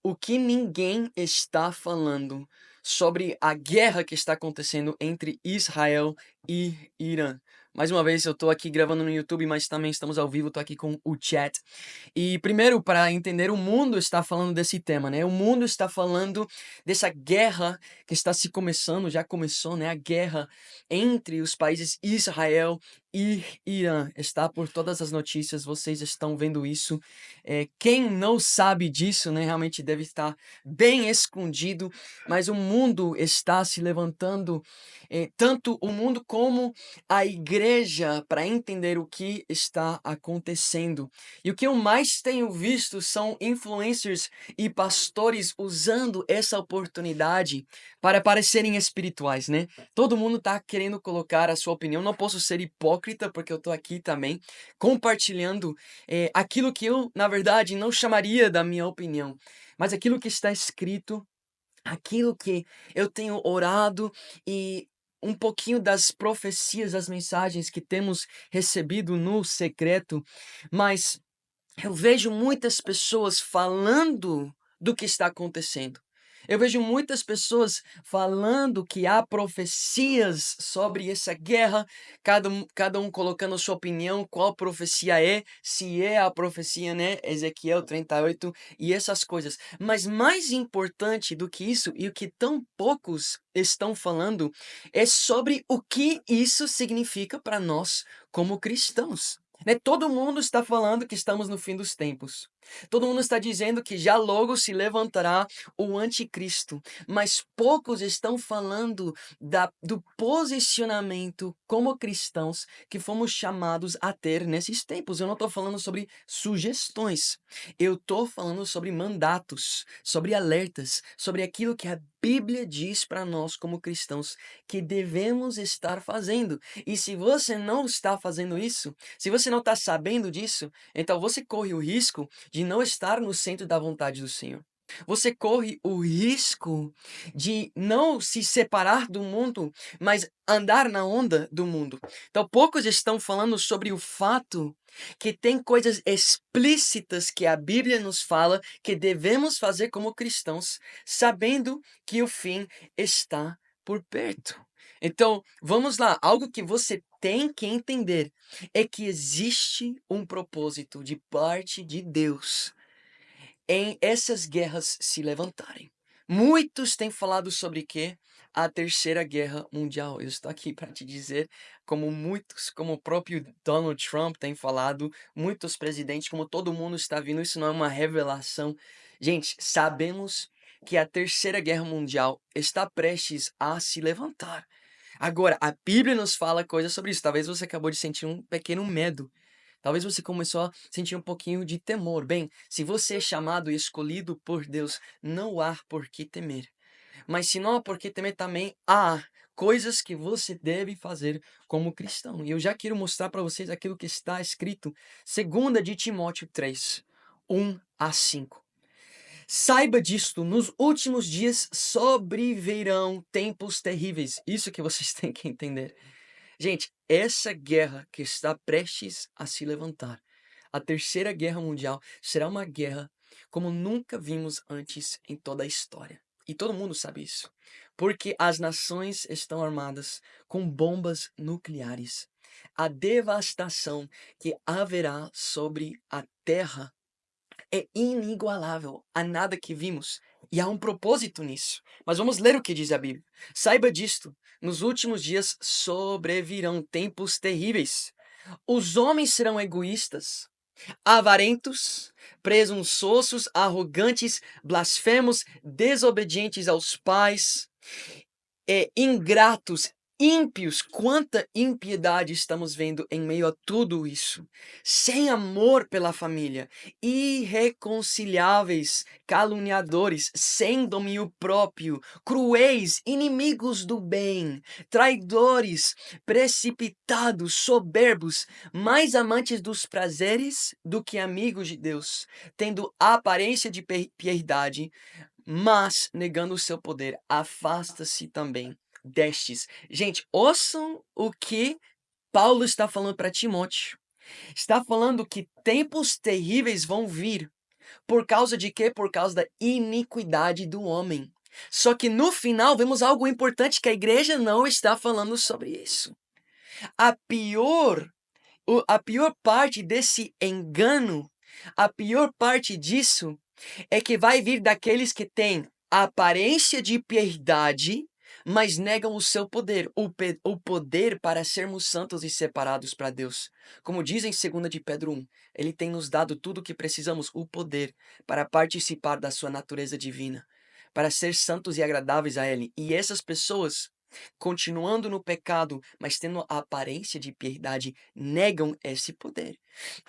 O que ninguém está falando sobre a guerra que está acontecendo entre Israel e Irã. Mais uma vez, eu estou aqui gravando no YouTube, mas também estamos ao vivo, estou aqui com o chat. E primeiro, para entender, o mundo está falando desse tema, né? O mundo está falando dessa guerra que está se começando, já começou, né? A guerra entre os países Israel e Irã. Está por todas as notícias, vocês estão vendo isso. Quem não sabe disso, né, realmente deve estar bem escondido, mas o mundo está se levantando, tanto o mundo como a igreja, para entender o que está acontecendo. E o que eu mais tenho visto são influencers e pastores usando essa oportunidade para parecerem espirituais, né? Todo mundo está querendo colocar a sua opinião. Não posso ser hipócrita, porque eu estou aqui também compartilhando aquilo que eu, na verdade, não chamaria da minha opinião, mas aquilo que está escrito, aquilo que eu tenho orado e um pouquinho das profecias, das mensagens que temos recebido no secreto, mas eu vejo muitas pessoas falando do que está acontecendo. Eu vejo muitas pessoas falando que há profecias sobre essa guerra, cada um colocando a sua opinião, qual profecia é, se é a profecia, né, Ezequiel 38 e essas coisas. Mas mais importante do que isso, e o que tão poucos estão falando, é sobre o que isso significa para nós como cristãos. Né? Todo mundo está falando que estamos no fim dos tempos. Todo mundo está dizendo que já logo se levantará o anticristo, mas poucos estão falando do posicionamento como cristãos que fomos chamados a ter nesses tempos. Eu não estou falando sobre sugestões, eu estou falando sobre mandatos, sobre alertas, sobre aquilo que a Bíblia diz para nós como cristãos que devemos estar fazendo. E se você não está fazendo isso, se você não está sabendo disso, então você corre o risco de não estar no centro da vontade do Senhor. Você corre o risco de não se separar do mundo, mas andar na onda do mundo. Então, poucos estão falando sobre o fato que tem coisas explícitas que a Bíblia nos fala que devemos fazer como cristãos, sabendo que o fim está por perto. Então, vamos lá. Algo que você tem que entender é que existe um propósito de parte de Deus em essas guerras se levantarem. Muitos têm falado sobre que a Terceira Guerra Mundial. Eu estou aqui para te dizer, como muitos, como o próprio Donald Trump tem falado, muitos presidentes, como todo mundo está vindo, isso não é uma revelação. Gente, sabemos que a Terceira Guerra Mundial está prestes a se levantar. Agora, a Bíblia nos fala coisas sobre isso. Talvez você acabou de sentir um pequeno medo. Talvez você começou a sentir um pouquinho de temor. Bem, se você é chamado e escolhido por Deus, não há por que temer. Mas se não há por que temer, também há coisas que você deve fazer como cristão. E eu já quero mostrar para vocês aquilo que está escrito, 2 de Timóteo 3, 1 a 5. Saiba disto, nos últimos dias sobrevirão tempos terríveis. Isso que vocês têm que entender. Gente, essa guerra que está prestes a se levantar, a Terceira Guerra Mundial, será uma guerra como nunca vimos antes em toda a história. E todo mundo sabe isso. Porque as nações estão armadas com bombas nucleares. A devastação que haverá sobre a Terra é inigualável a nada que vimos. E há um propósito nisso. Mas vamos ler o que diz a Bíblia. Saiba disto: nos últimos dias sobrevirão tempos terríveis. Os homens serão egoístas, avarentos, presunçosos, arrogantes, blasfemos, desobedientes aos pais, ingratos, ímpios. Quanta impiedade estamos vendo em meio a tudo isso. Sem amor pela família, irreconciliáveis, caluniadores, sem domínio próprio, cruéis, inimigos do bem, traidores, precipitados, soberbos, mais amantes dos prazeres do que amigos de Deus, tendo aparência de piedade, mas negando o seu poder, afasta-se também destes. Gente, ouçam o que Paulo está falando para Timóteo. Está falando que tempos terríveis vão vir. Por causa de quê? Por causa da iniquidade do homem. Só que no final vemos algo importante que a igreja não está falando sobre isso. A pior, a pior parte desse engano, a pior parte disso é que vai vir daqueles que têm a aparência de piedade, mas negam o seu poder, o poder para sermos santos e separados para Deus. Como diz em 2 de Pedro 1, ele tem nos dado tudo o que precisamos, o poder, para participar da sua natureza divina, para ser santos e agradáveis a Ele. E essas pessoas, continuando no pecado, mas tendo a aparência de piedade, negam esse poder.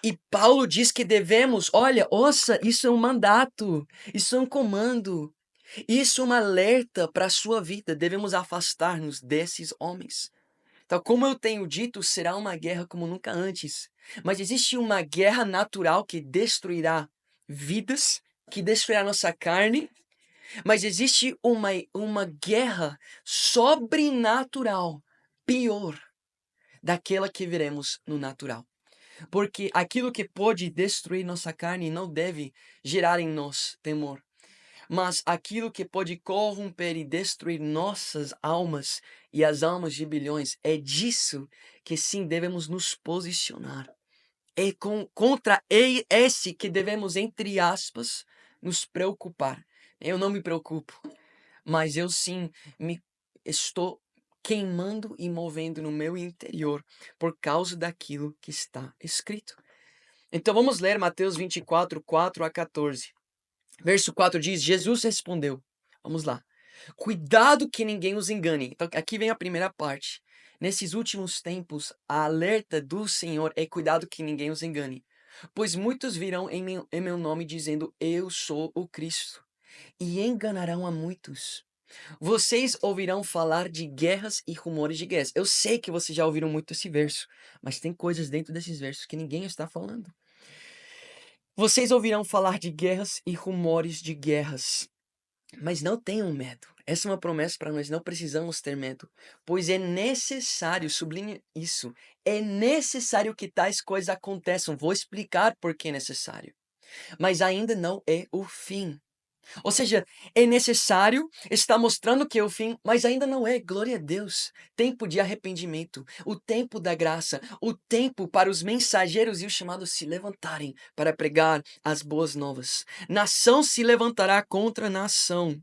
E Paulo diz que devemos, olha, ouça, isso é um mandato, isso é um comando, isso é um alerta para a sua vida. Devemos afastar-nos desses homens. Então, como eu tenho dito, será uma guerra como nunca antes. Mas existe uma guerra natural que destruirá vidas, que destruirá nossa carne, mas existe uma guerra sobrenatural, pior daquela que veremos no natural. Porque aquilo que pode destruir nossa carne não deve gerar em nós temor. Mas aquilo que pode corromper e destruir nossas almas e as almas de bilhões, é disso que sim devemos nos posicionar. É contra esse que devemos, entre aspas, nos preocupar. Eu não me preocupo, mas eu sim me estou queimando e movendo no meu interior por causa daquilo que está escrito. Então vamos ler Mateus 24, 4 a 14. Verso 4 diz: Jesus respondeu. Vamos lá. Cuidado que ninguém os engane. Então aqui vem a primeira parte. Nesses últimos tempos, a alerta do Senhor é cuidado que ninguém os engane. Pois muitos virão em meu nome dizendo: Eu sou o Cristo, e enganarão a muitos. Vocês ouvirão falar de guerras e rumores de guerras. Eu sei que vocês já ouviram muito esse verso, mas tem coisas dentro desses versos que ninguém está falando. Vocês ouvirão falar de guerras e rumores de guerras, mas não tenham medo. Essa é uma promessa para nós, não precisamos ter medo, pois é necessário, sublinhe isso, é necessário que tais coisas aconteçam. Vou explicar por que é necessário, mas ainda não é o fim. Ou seja, é necessário, está mostrando que é o fim, mas ainda não é. Glória a Deus. Tempo de arrependimento, o tempo da graça, o tempo para os mensageiros e os chamados se levantarem para pregar as boas novas. Nação se levantará contra nação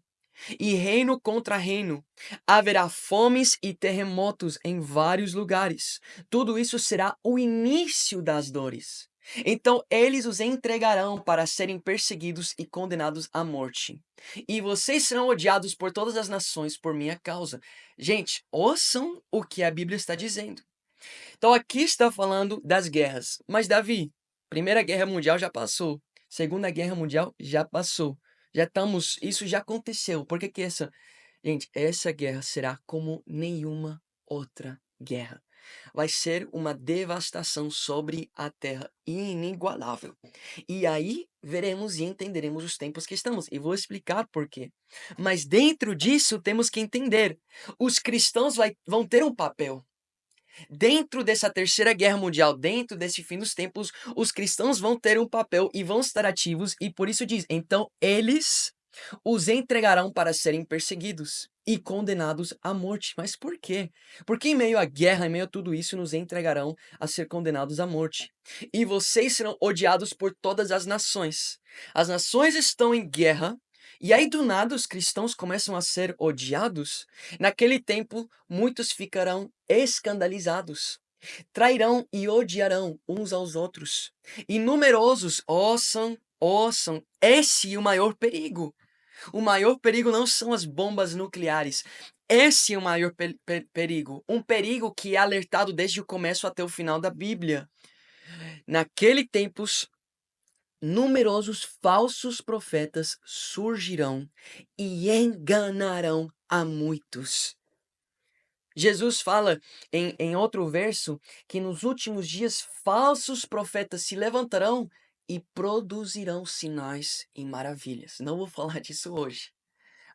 e reino contra reino. Haverá fomes e terremotos em vários lugares. Tudo isso será o início das dores. Então eles os entregarão para serem perseguidos e condenados à morte. E vocês serão odiados por todas as nações por minha causa. Gente, ouçam o que a Bíblia está dizendo. Então aqui está falando das guerras. Mas Davi, Primeira Guerra Mundial já passou. Segunda Guerra Mundial já passou. Isso já aconteceu. Por que que gente, essa guerra será como nenhuma outra guerra. Vai ser uma devastação sobre a terra inigualável. E aí veremos e entenderemos os tempos que estamos. E vou explicar por quê. Mas dentro disso temos que entender. Os cristãos vão ter um papel. Dentro dessa terceira guerra mundial, dentro desse fim dos tempos, os cristãos vão ter um papel e vão estar ativos, e por isso diz: então eles os entregarão para serem perseguidos e condenados à morte. Mas por quê? Porque em meio à guerra, em meio a tudo isso, nos entregarão a ser condenados à morte. E vocês serão odiados por todas as nações. As nações estão em guerra. E aí, do nada, os cristãos começam a ser odiados. Naquele tempo, muitos ficarão escandalizados, trairão e odiarão uns aos outros. E numerosos, ouçam, esse é o maior perigo. O maior perigo não são as bombas nucleares. Esse é o maior perigo. Um perigo que é alertado desde o começo até o final da Bíblia. Naquele tempos, numerosos falsos profetas surgirão e enganarão a muitos. Jesus fala em outro verso que nos últimos dias falsos profetas se levantarão e produzirão sinais e maravilhas. Não vou falar disso hoje,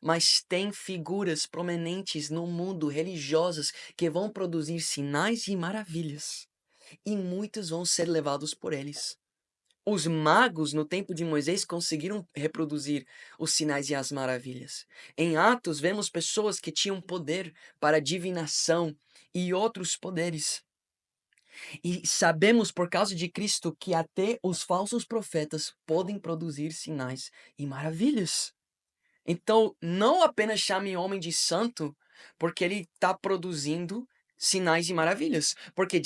mas tem figuras prominentes no mundo religiosas que vão produzir sinais e maravilhas, e muitos vão ser levados por eles. Os magos, no tempo de Moisés, conseguiram reproduzir os sinais e as maravilhas. Em Atos, vemos pessoas que tinham poder para divinação e outros poderes. E sabemos, por causa de Cristo, que até os falsos profetas podem produzir sinais e maravilhas. Então, não apenas chame homem de santo, porque ele está produzindo sinais e maravilhas. Porque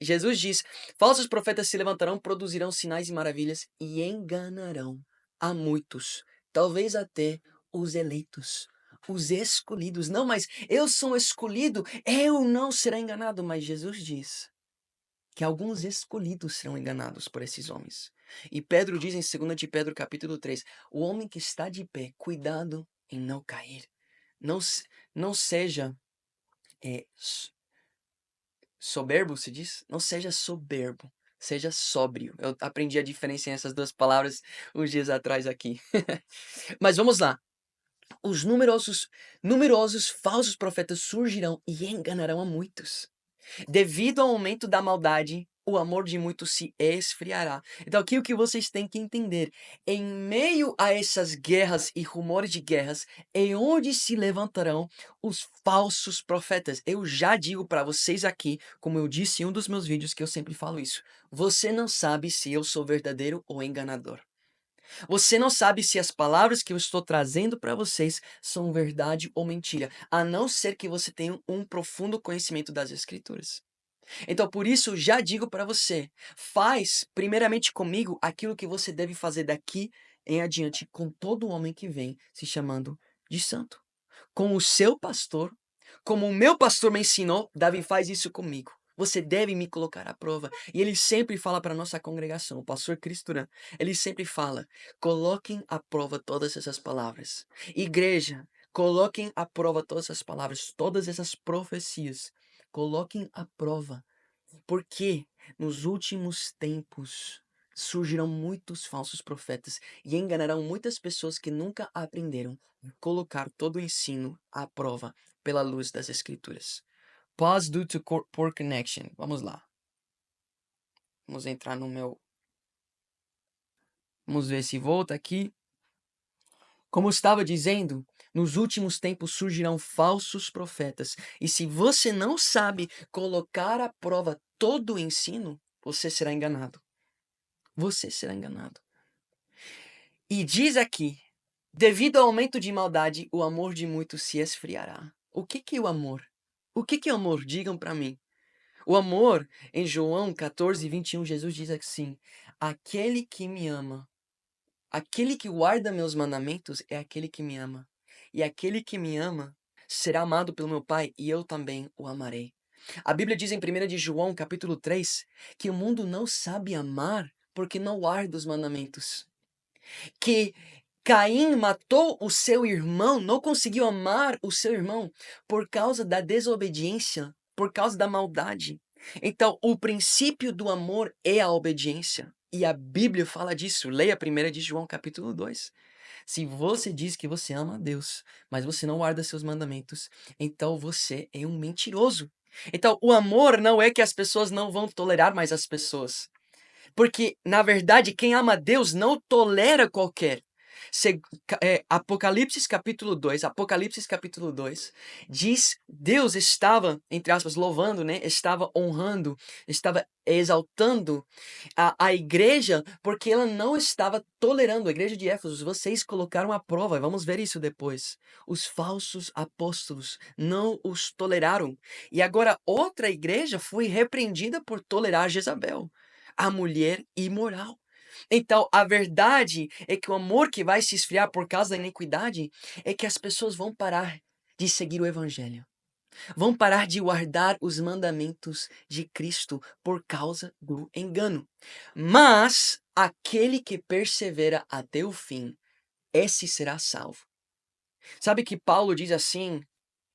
Jesus diz, falsos profetas se levantarão, produzirão sinais e maravilhas e enganarão a muitos, talvez até os eleitos, os escolhidos. Não, mas eu sou escolhido, eu não serei enganado. Mas Jesus diz que alguns escolhidos serão enganados por esses homens. E Pedro diz em 2 de Pedro capítulo 3, o homem que está de pé, cuidado em não cair. Não seja soberbo, se diz? Não seja soberbo, seja sóbrio. Eu aprendi a diferença entre essas duas palavras uns dias atrás aqui. Mas vamos lá. Os numerosos falsos profetas surgirão e enganarão a muitos. Devido ao aumento da maldade, o amor de muitos se esfriará. Então, aqui o que vocês têm que entender, em meio a essas guerras e rumores de guerras, é onde se levantarão os falsos profetas. Eu já digo para vocês aqui, como eu disse em um dos meus vídeos, que eu sempre falo isso. Você não sabe se eu sou verdadeiro ou enganador. Você não sabe se as palavras que eu estou trazendo para vocês são verdade ou mentira, a não ser que você tenha um profundo conhecimento das Escrituras. Então, por isso, já digo para você, faz primeiramente comigo aquilo que você deve fazer daqui em adiante com todo homem que vem se chamando de santo. Com o seu pastor, como o meu pastor me ensinou, Davi faz isso comigo. Você deve me colocar à prova. E ele sempre fala para a nossa congregação, o pastor Cristuran, ele sempre fala, coloquem à prova todas essas palavras. Igreja, coloquem à prova todas essas palavras, todas essas profecias. Coloquem à prova. Porque nos últimos tempos surgirão muitos falsos profetas e enganarão muitas pessoas que nunca aprenderam a colocar todo o ensino à prova pela luz das Escrituras. Pause due to poor connection. Vamos lá. Vamos entrar no meu. Vamos ver se volta aqui. Como eu estava dizendo, nos últimos tempos surgirão falsos profetas. E se você não sabe colocar à prova todo o ensino, você será enganado. Você será enganado. E diz aqui, devido ao aumento de maldade, o amor de muitos se esfriará. O que é o amor? O que é o amor? Digam para mim. O amor, em João 14:21, Jesus diz assim, aquele que me ama, aquele que guarda meus mandamentos é aquele que me ama. E aquele que me ama será amado pelo meu Pai e eu também o amarei. A Bíblia diz em 1 de João, capítulo 3, que o mundo não sabe amar porque não guarda os mandamentos. Que Caim matou o seu irmão, não conseguiu amar o seu irmão por causa da desobediência, por causa da maldade. Então, o princípio do amor é a obediência. E a Bíblia fala disso. Leia 1 de João, capítulo 2. Se você diz que você ama a Deus, mas você não guarda seus mandamentos, então você é um mentiroso. Então, o amor não é que as pessoas não vão tolerar mais as pessoas. Porque, na verdade, quem ama a Deus não tolera qualquer. Apocalipse capítulo 2, diz, Deus estava, entre aspas, louvando, né? Estava honrando, estava exaltando a igreja, porque ela não estava tolerando, a igreja de Éfeso, vocês colocaram à prova, vamos ver isso depois. Os falsos apóstolos não os toleraram. E agora outra igreja foi repreendida por tolerar Jezabel, a mulher imoral. Então, a verdade é que o amor que vai se esfriar por causa da iniquidade é que as pessoas vão parar de seguir o evangelho. Vão parar de guardar os mandamentos de Cristo por causa do engano. Mas aquele que persevera até o fim, esse será salvo. Sabe que Paulo diz assim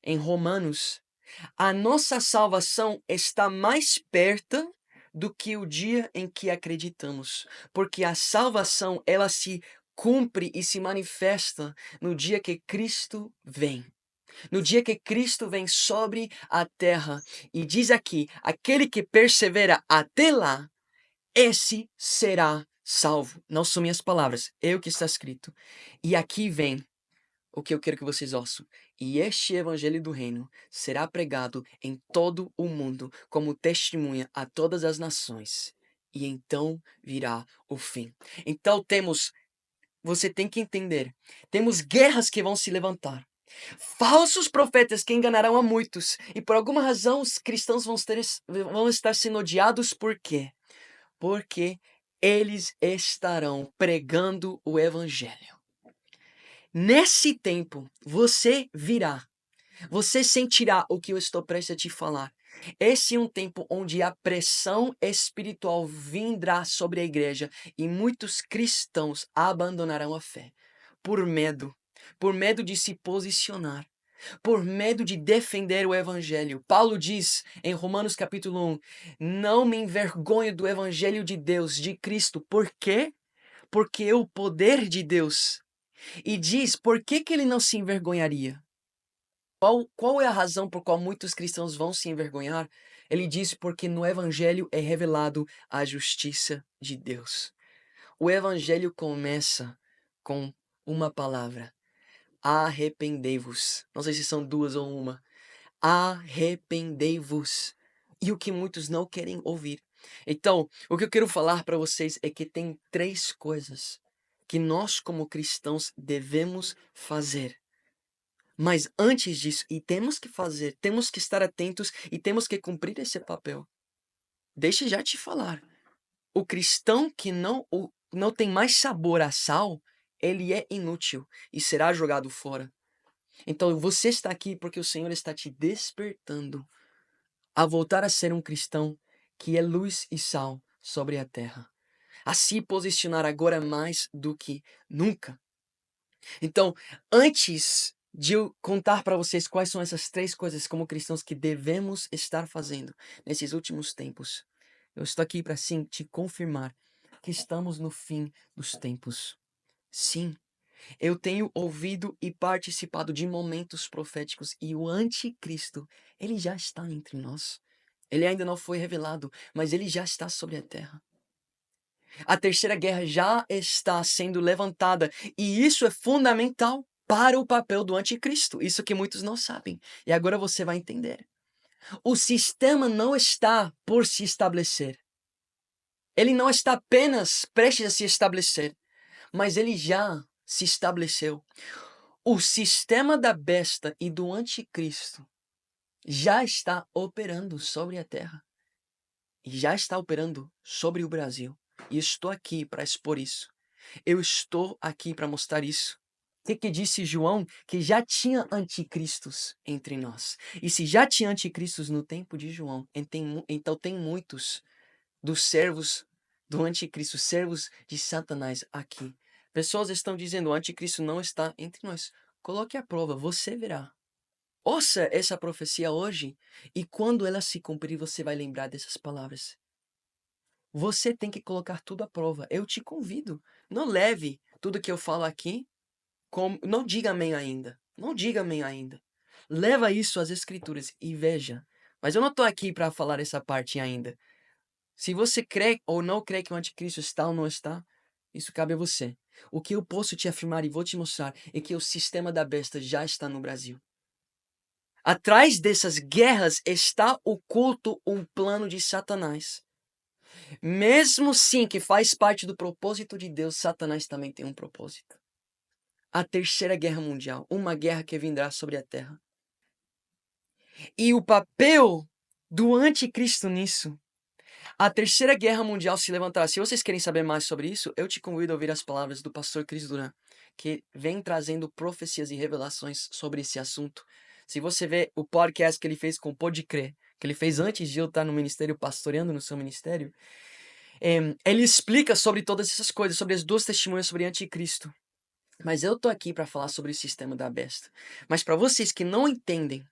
em Romanos: a nossa salvação está mais perto do que o dia em que acreditamos, porque a salvação ela se cumpre e se manifesta no dia que Cristo vem. No dia que Cristo vem sobre a terra. E diz aqui, aquele que persevera até lá, esse será salvo. Não são minhas palavras, é o que está escrito. E aqui vem o que eu quero que vocês ouçam. E este evangelho do reino será pregado em todo o mundo como testemunha a todas as nações. E então virá o fim. Então você tem que entender, temos guerras que vão se levantar. Falsos profetas que enganarão a muitos. E por alguma razão os cristãos vão estar sendo odiados. Por quê? Porque eles estarão pregando o evangelho. Nesse tempo, você virá. Você sentirá o que eu estou prestes a te falar. Esse é um tempo onde a pressão espiritual virá sobre a igreja e muitos cristãos abandonarão a fé por medo de se posicionar, por medo de defender o evangelho. Paulo diz em Romanos capítulo 1, não me envergonho do evangelho de Deus, de Cristo. Por quê? Porque é o poder de Deus. E diz, por que que ele não se envergonharia? Qual é a razão por qual muitos cristãos vão se envergonhar? Ele diz, porque no evangelho é revelado a justiça de Deus. O evangelho começa com uma palavra: arrependei-vos. Não sei se são duas ou uma. Arrependei-vos. E o que muitos não querem ouvir. Então, o que eu quero falar para vocês é que tem três coisas que nós, como cristãos, devemos fazer. Mas antes disso, e temos que fazer, temos que estar atentos e temos que cumprir esse papel. Deixa eu já te falar. O cristão que não tem mais sabor a sal, ele é inútil e será jogado fora. Então você está aqui porque o Senhor está te despertando a voltar a ser um cristão que é luz e sal sobre a terra. A se posicionar agora mais do que nunca. Então, antes de eu contar para vocês quais são essas três coisas como cristãos que devemos estar fazendo nesses últimos tempos, eu estou aqui para sim te confirmar que estamos no fim dos tempos. Sim, eu tenho ouvido e participado de momentos proféticos e o anticristo, ele já está entre nós. Ele ainda não foi revelado, mas ele já está sobre a terra. A terceira guerra já está sendo levantada e isso é fundamental para o papel do anticristo. Isso que muitos não sabem. E agora você vai entender. O sistema não está por se estabelecer. Ele não está apenas prestes a se estabelecer, mas ele já se estabeleceu. O sistema da besta e do anticristo já está operando sobre a terra. E já está operando sobre o Brasil. E estou aqui para expor isso. Eu estou aqui para mostrar isso. O que disse João? Que já tinha anticristos entre nós. E se já tinha anticristos no tempo de João, então tem muitos dos servos do anticristo, servos de Satanás aqui. Pessoas estão dizendo: o anticristo não está entre nós. Coloque à prova, você verá. Ouça essa profecia hoje e quando ela se cumprir, você vai lembrar dessas palavras. Você tem que colocar tudo à prova. Eu te convido. Não leve tudo que eu falo aqui como... Não diga amém ainda. Não diga amém ainda. Leva isso às escrituras e veja. Mas eu não estou aqui para falar essa parte ainda. Se você crê ou não crê que o anticristo está ou não está, isso cabe a você. O que eu posso te afirmar e vou te mostrar é que o sistema da besta já está no Brasil. Atrás dessas guerras está oculto um plano de Satanás. Mesmo sim que faz parte do propósito de Deus, Satanás também tem um propósito. A terceira guerra mundial, uma guerra que virá sobre a terra. E o papel do anticristo nisso. A terceira guerra mundial se levantará. Se vocês querem saber mais sobre isso, eu te convido a ouvir as palavras do pastor Chris Duran, que vem trazendo profecias e revelações sobre esse assunto. Se você vê o podcast que ele fez com Pode Crer, que ele fez antes de eu estar no ministério, pastoreando no seu ministério, ele explica sobre todas essas coisas, sobre as duas testemunhas sobre anticristo. Mas eu tô aqui para falar sobre o sistema da besta. Mas para vocês que não entendem,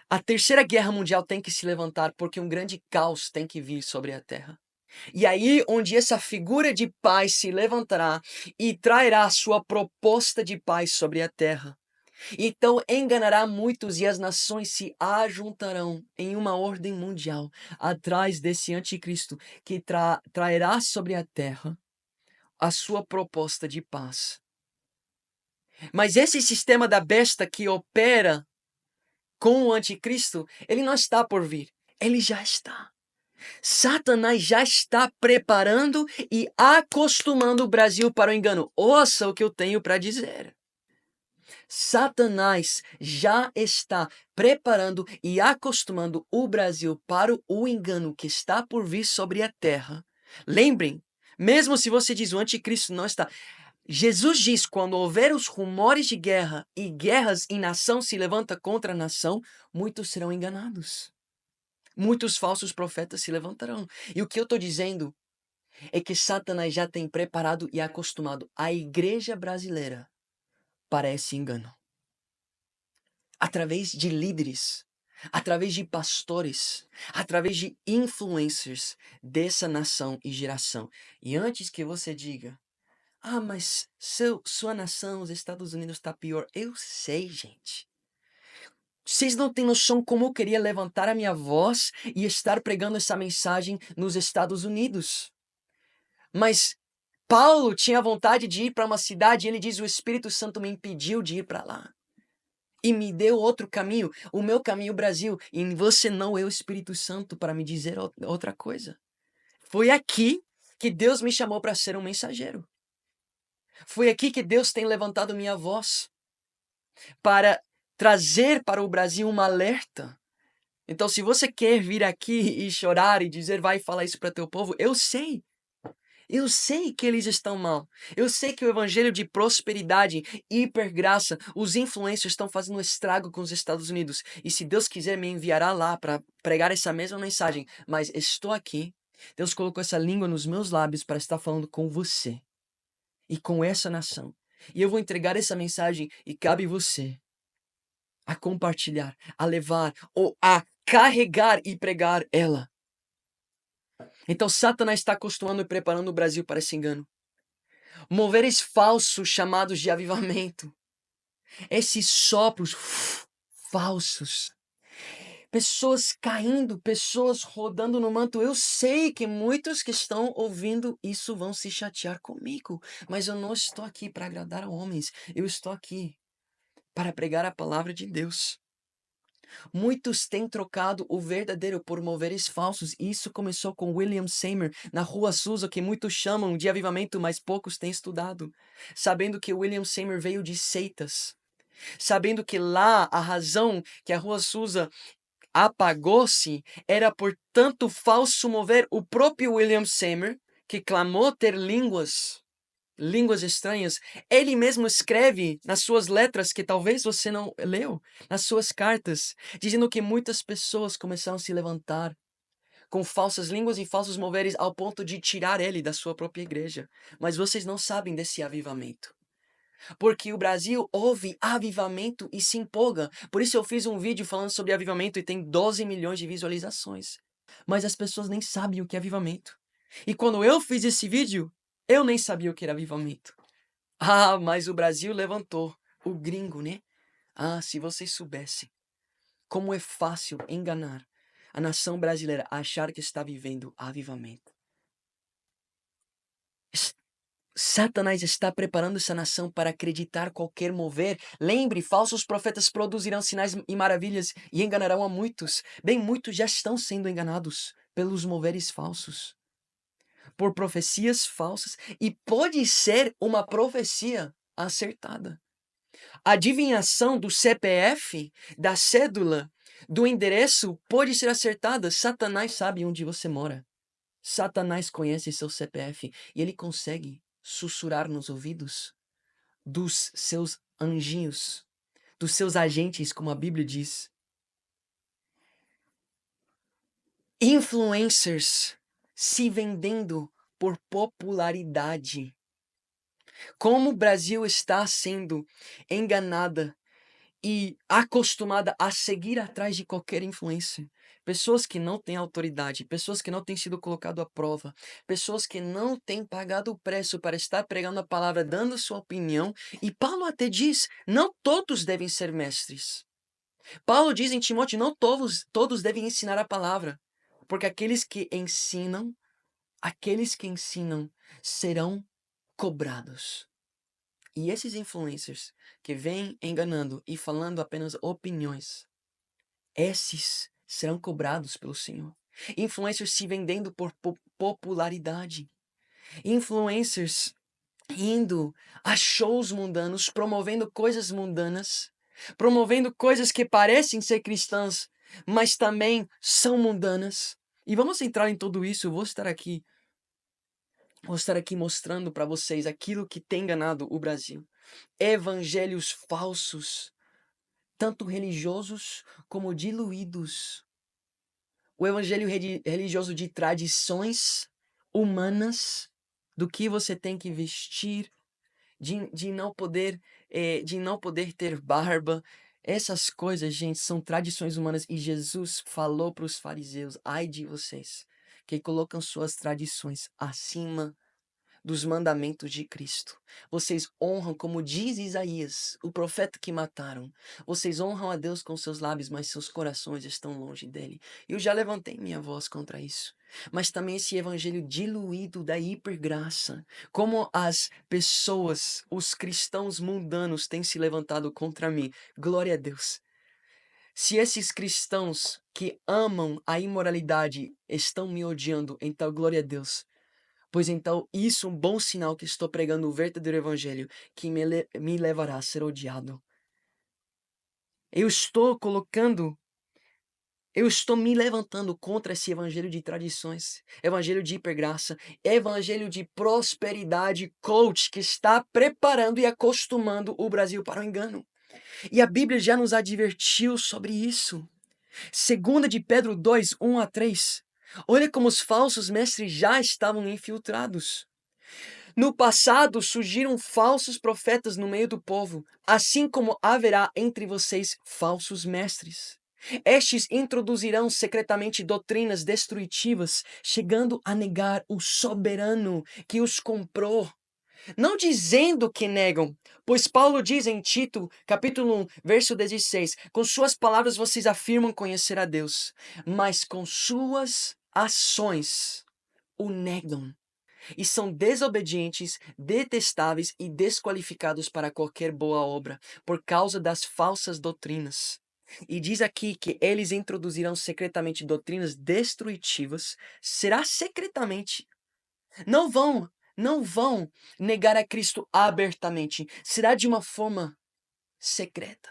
a terceira guerra mundial tem que se levantar porque um grande caos tem que vir sobre a terra. E aí onde essa figura de paz se levantará e trará a sua proposta de paz sobre a terra. Então enganará muitos e as nações se ajuntarão em uma ordem mundial atrás desse anticristo que trará sobre a terra a sua proposta de paz. Mas esse sistema da besta que opera com o anticristo, ele não está por vir. Ele já está. Satanás já está preparando e acostumando o Brasil para o engano. Ouça o que eu tenho para dizer. Satanás já está preparando e acostumando o Brasil para o engano que está por vir sobre a terra. Lembrem, mesmo se você diz o anticristo não está, Jesus diz: quando houver os rumores de guerra e guerras em nação se levanta contra a nação, muitos serão enganados. Muitos falsos profetas se levantarão. E o que eu estou dizendo é que Satanás já tem preparado e acostumado a igreja brasileira para esse engano. Através de líderes, através de pastores, através de influencers dessa nação e geração. E antes que você diga: ah, mas sua nação, os Estados Unidos, está pior. Eu sei, gente. Vocês não têm noção como eu queria levantar a minha voz e estar pregando essa mensagem nos Estados Unidos. Mas Paulo tinha vontade de ir para uma cidade e ele diz: o Espírito Santo me impediu de ir para lá. E me deu outro caminho, o meu caminho, Brasil. E você não é o Espírito Santo para me dizer outra coisa. Foi aqui que Deus me chamou para ser um mensageiro. Foi aqui que Deus tem levantado minha voz para trazer para o Brasil uma alerta. Então, se você quer vir aqui e chorar e dizer, vai falar isso para teu povo, eu sei. Eu sei que eles estão mal. Eu sei que o evangelho de prosperidade, hipergraça, os influencers estão fazendo um estrago com os Estados Unidos. E se Deus quiser, me enviará lá para pregar essa mesma mensagem. Mas estou aqui. Deus colocou essa língua nos meus lábios para estar falando com você e com essa nação. E eu vou entregar essa mensagem e cabe você a compartilhar, a levar ou a carregar e pregar ela. Então Satanás está acostumando e preparando o Brasil para esse engano. Moveres falsos chamados de avivamento. Esses sopros falsos. Pessoas caindo, pessoas rodando no manto. Eu sei que muitos que estão ouvindo isso vão se chatear comigo. Mas eu não estou aqui para agradar a homens. Eu estou aqui para pregar a palavra de Deus. Muitos têm trocado o verdadeiro por moveres falsos. E isso começou com William Seymour na Rua Azusa, que muitos chamam de avivamento, mas poucos têm estudado. Sabendo que William Seymour veio de seitas. Sabendo que lá a razão que a Rua Azusa apagou-se era por tanto falso mover. O próprio William Seymour, que clamou ter línguas estranhas, ele mesmo escreve nas suas letras, que talvez você não leu, nas suas cartas, dizendo que muitas pessoas começaram a se levantar com falsas línguas e falsos moveres ao ponto de tirar ele da sua própria igreja. Mas vocês não sabem desse avivamento. Porque o Brasil ouve avivamento e se empolga. Por isso eu fiz um vídeo falando sobre avivamento e tem 12 milhões de visualizações. Mas as pessoas nem sabem o que é avivamento. E quando eu fiz esse vídeo, eu nem sabia o que era avivamento. Ah, mas o Brasil levantou. O gringo, né? Ah, se vocês soubessem como é fácil enganar a nação brasileira a achar que está vivendo avivamento. Satanás está preparando essa nação para acreditar qualquer mover. Lembre, falsos profetas produzirão sinais e maravilhas e enganarão a muitos. Bem, muitos já estão sendo enganados pelos moveres falsos, por profecias falsas, e pode ser uma profecia acertada. A adivinhação do CPF, da cédula, do endereço pode ser acertada. Satanás sabe onde você mora. Satanás conhece seu CPF e ele consegue sussurrar nos ouvidos dos seus anjinhos, dos seus agentes, como a Bíblia diz. Influencers se vendendo por popularidade. Como o Brasil está sendo enganada e acostumada a seguir atrás de qualquer influência. Pessoas que não têm autoridade, pessoas que não têm sido colocado à prova, pessoas que não têm pagado o preço para estar pregando a palavra, dando sua opinião. E Paulo até diz, não todos devem ser mestres. Paulo diz em Timóteo, não todos devem ensinar a palavra, porque aqueles que ensinam serão cobrados. E esses influencers que vêm enganando e falando apenas opiniões, esses serão cobrados pelo Senhor. Influencers se vendendo por popularidade. Influencers indo a shows mundanos, promovendo coisas mundanas, promovendo coisas que parecem ser cristãs, mas também são mundanas. E vamos entrar em tudo isso. Eu vou estar aqui mostrando para vocês aquilo que tem enganado o Brasil. Evangelhos falsos, tanto religiosos como diluídos. O evangelho religioso de tradições humanas, do que você tem que vestir, de não poder ter barba. Essas coisas, gente, são tradições humanas. E Jesus falou para os fariseus: ai de vocês, que colocam suas tradições acima dos mandamentos de Cristo. Vocês honram, como diz Isaías, o profeta que mataram. Vocês honram a Deus com seus lábios, mas seus corações estão longe dele. Eu já levantei minha voz contra isso. Mas também esse evangelho diluído da hipergraça. Como as pessoas, os cristãos mundanos têm se levantado contra mim. Glória a Deus. Se esses cristãos que amam a imoralidade estão me odiando, então glória a Deus. Pois então, isso é um bom sinal que estou pregando o verdadeiro evangelho, que me levará a ser odiado. Eu estou me levantando contra esse evangelho de tradições, evangelho de hipergraça, evangelho de prosperidade coach que está preparando e acostumando o Brasil para o engano. E a Bíblia já nos advertiu sobre isso. 2 de Pedro 2, 1 a 3. Olha como os falsos mestres já estavam infiltrados. No passado surgiram falsos profetas no meio do povo, assim como haverá entre vocês falsos mestres. Estes introduzirão secretamente doutrinas destrutivas, chegando a negar o soberano que os comprou. Não dizendo que negam, pois Paulo diz em Tito, capítulo 1, verso 16, com suas palavras vocês afirmam conhecer a Deus, mas com suas ações o negam. E são desobedientes, detestáveis e desqualificados para qualquer boa obra, por causa das falsas doutrinas. E diz aqui que eles introduzirão secretamente doutrinas destrutivas. Será secretamente. Não vão negar a Cristo abertamente. Será de uma forma secreta.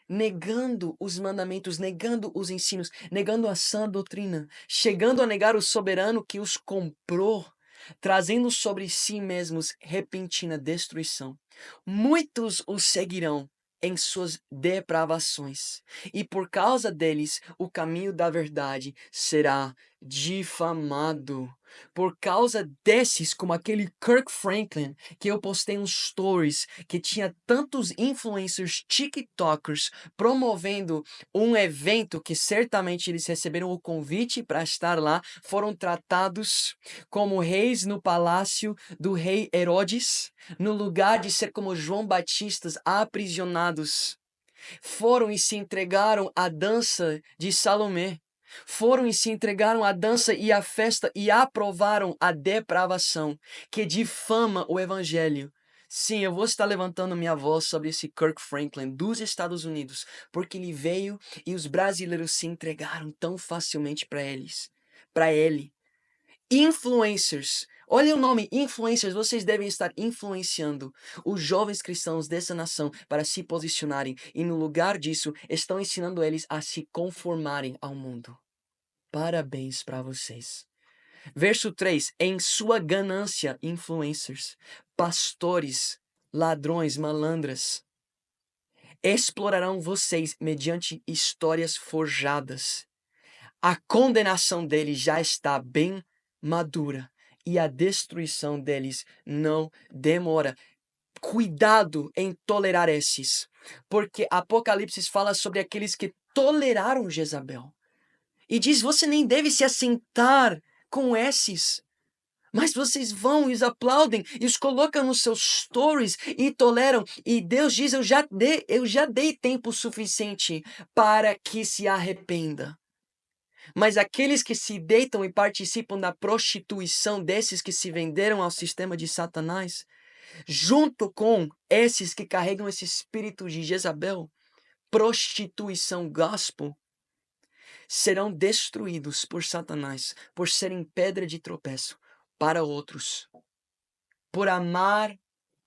Negando os mandamentos, negando os ensinos, negando a sã doutrina, chegando a negar o soberano que os comprou, trazendo sobre si mesmos repentina destruição. Muitos os seguirão em suas depravações, e por causa deles o caminho da verdade será difamado. Por causa desses, como aquele Kirk Franklin, que eu postei uns stories, que tinha tantos influencers TikTokers promovendo um evento que certamente eles receberam o convite para estar lá, foram tratados como reis no palácio do rei Herodes, no lugar de ser como João Batista, aprisionados. Foram e se entregaram à dança de Salomé. Foram e se entregaram à dança e à festa e aprovaram a depravação que difama o evangelho. Sim, eu vou estar levantando minha voz sobre esse Kirk Franklin dos Estados Unidos, porque ele veio e os brasileiros se entregaram tão facilmente para ele. Influencers. Olha o nome, influencers. Vocês devem estar influenciando os jovens cristãos dessa nação para se posicionarem e, no lugar disso, estão ensinando eles a se conformarem ao mundo. Parabéns para vocês. Verso 3. Em sua ganância, influencers, pastores, ladrões, malandras, explorarão vocês mediante histórias forjadas. A condenação deles já está bem madura e a destruição deles não demora. Cuidado em tolerar esses, porque Apocalipse fala sobre aqueles que toleraram Jezabel. E diz, você nem deve se assentar com esses. Mas vocês vão e os aplaudem e os colocam nos seus stories e toleram. E Deus diz, eu já dei tempo suficiente para que se arrependa. Mas aqueles que se deitam e participam da prostituição desses que se venderam ao sistema de Satanás, junto com esses que carregam esse espírito de Jezabel, prostituição gospel, serão destruídos por Satanás, por serem pedra de tropeço para outros, por amar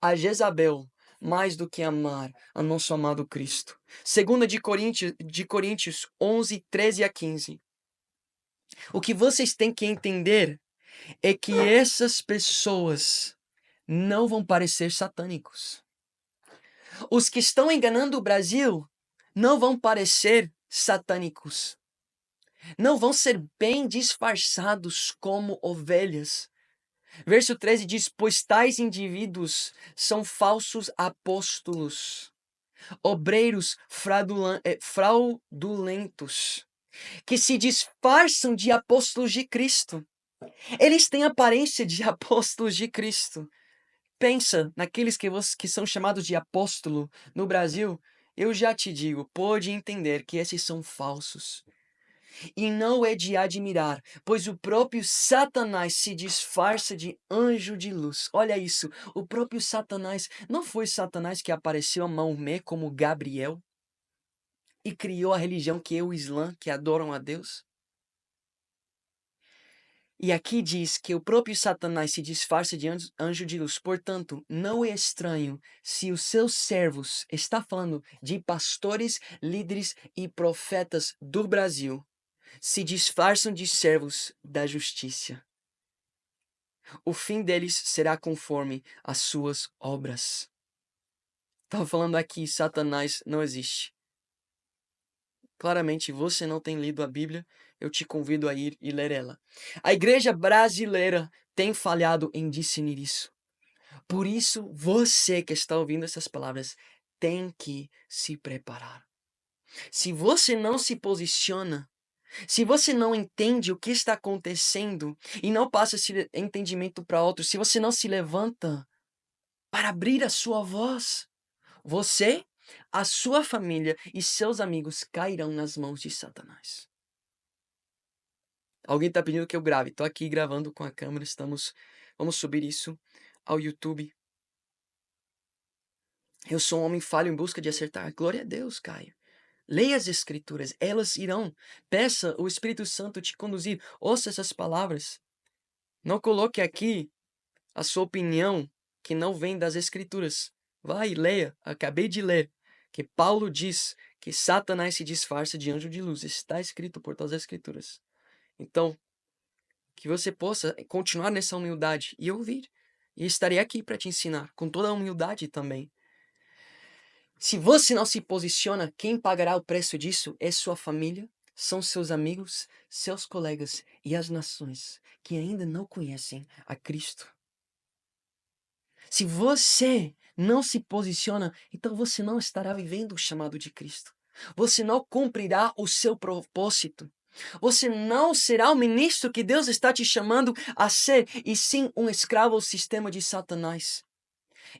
a Jezabel mais do que amar a nosso amado Cristo. Segunda de Coríntios 11, 13 a 15. O que vocês têm que entender é que essas pessoas não vão parecer satânicos. Os que estão enganando o Brasil não vão parecer satânicos. Não vão ser bem disfarçados como ovelhas. Verso 13 diz: pois tais indivíduos são falsos apóstolos, obreiros fraudulentos, que se disfarçam de apóstolos de Cristo. Eles têm aparência de apóstolos de Cristo. Pensa naqueles que são chamados de apóstolo no Brasil. Eu já te digo, pode entender que esses são falsos. E não é de admirar, pois o próprio Satanás se disfarça de anjo de luz. Olha isso, o próprio Satanás. Não foi Satanás que apareceu a Maomé como Gabriel e criou a religião que é o Islã, que adoram a Deus? E aqui diz que o próprio Satanás se disfarça de anjo de luz. Portanto, não é estranho se os seus servos, está falando de pastores, líderes e profetas do Brasil, se disfarçam de servos da justiça. O fim deles será conforme as suas obras. Estava falando aqui, Satanás não existe. Claramente você não tem lido a Bíblia, eu te convido a ir e ler ela. A igreja brasileira tem falhado em discernir isso. Por isso, você que está ouvindo essas palavras tem que se preparar. Se você não se posiciona, se você não entende o que está acontecendo e não passa esse entendimento para outros, se você não se levanta para abrir a sua voz, você, a sua família e seus amigos cairão nas mãos de Satanás. Alguém está pedindo que eu grave. Estou aqui gravando com a câmera. Vamos subir isso ao YouTube. Eu sou um homem falho em busca de acertar. Glória a Deus, Caio. Leia as Escrituras, elas irão. Peça o Espírito Santo te conduzir. Ouça essas palavras. Não coloque aqui a sua opinião que não vem das Escrituras. Vai e leia. Acabei de ler que Paulo diz que Satanás se disfarça de anjo de luz. Está escrito por todas as Escrituras. Então, que você possa continuar nessa humildade e ouvir. E estarei aqui para te ensinar, com toda a humildade também. Se você não se posiciona, quem pagará o preço disso é sua família, são seus amigos, seus colegas e as nações que ainda não conhecem a Cristo. Se você não se posiciona, então você não estará vivendo o chamado de Cristo. Você não cumprirá o seu propósito. Você não será o ministro que Deus está te chamando a ser, e sim um escravo ao sistema de Satanás.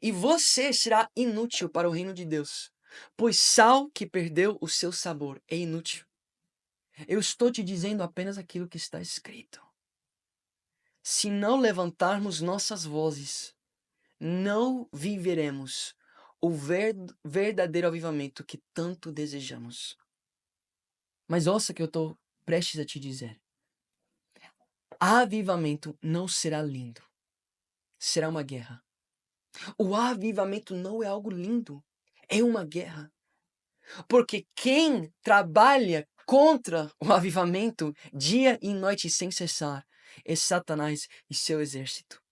E você será inútil para o reino de Deus, pois sal que perdeu o seu sabor é inútil. Eu estou te dizendo apenas aquilo que está escrito. Se não levantarmos nossas vozes, não viveremos o verdadeiro avivamento que tanto desejamos. Mas ouça que eu estou prestes a te dizer. Avivamento não será lindo. Será uma guerra. O avivamento não é algo lindo. É uma guerra. Porque quem trabalha contra o avivamento dia e noite sem cessar é Satanás e seu exército.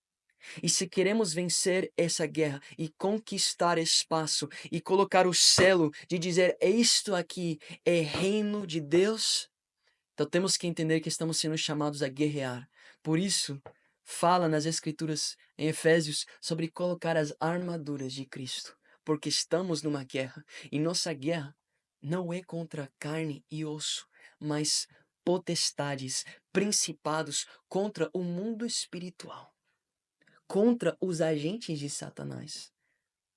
E se queremos vencer essa guerra e conquistar espaço e colocar o selo de dizer isto aqui é reino de Deus, então temos que entender que estamos sendo chamados a guerrear. Por isso, fala nas Escrituras, em Efésios, sobre colocar as armaduras de Cristo. Porque estamos numa guerra. E nossa guerra não é contra carne e osso, mas potestades, principados contra o mundo espiritual. Contra os agentes de Satanás.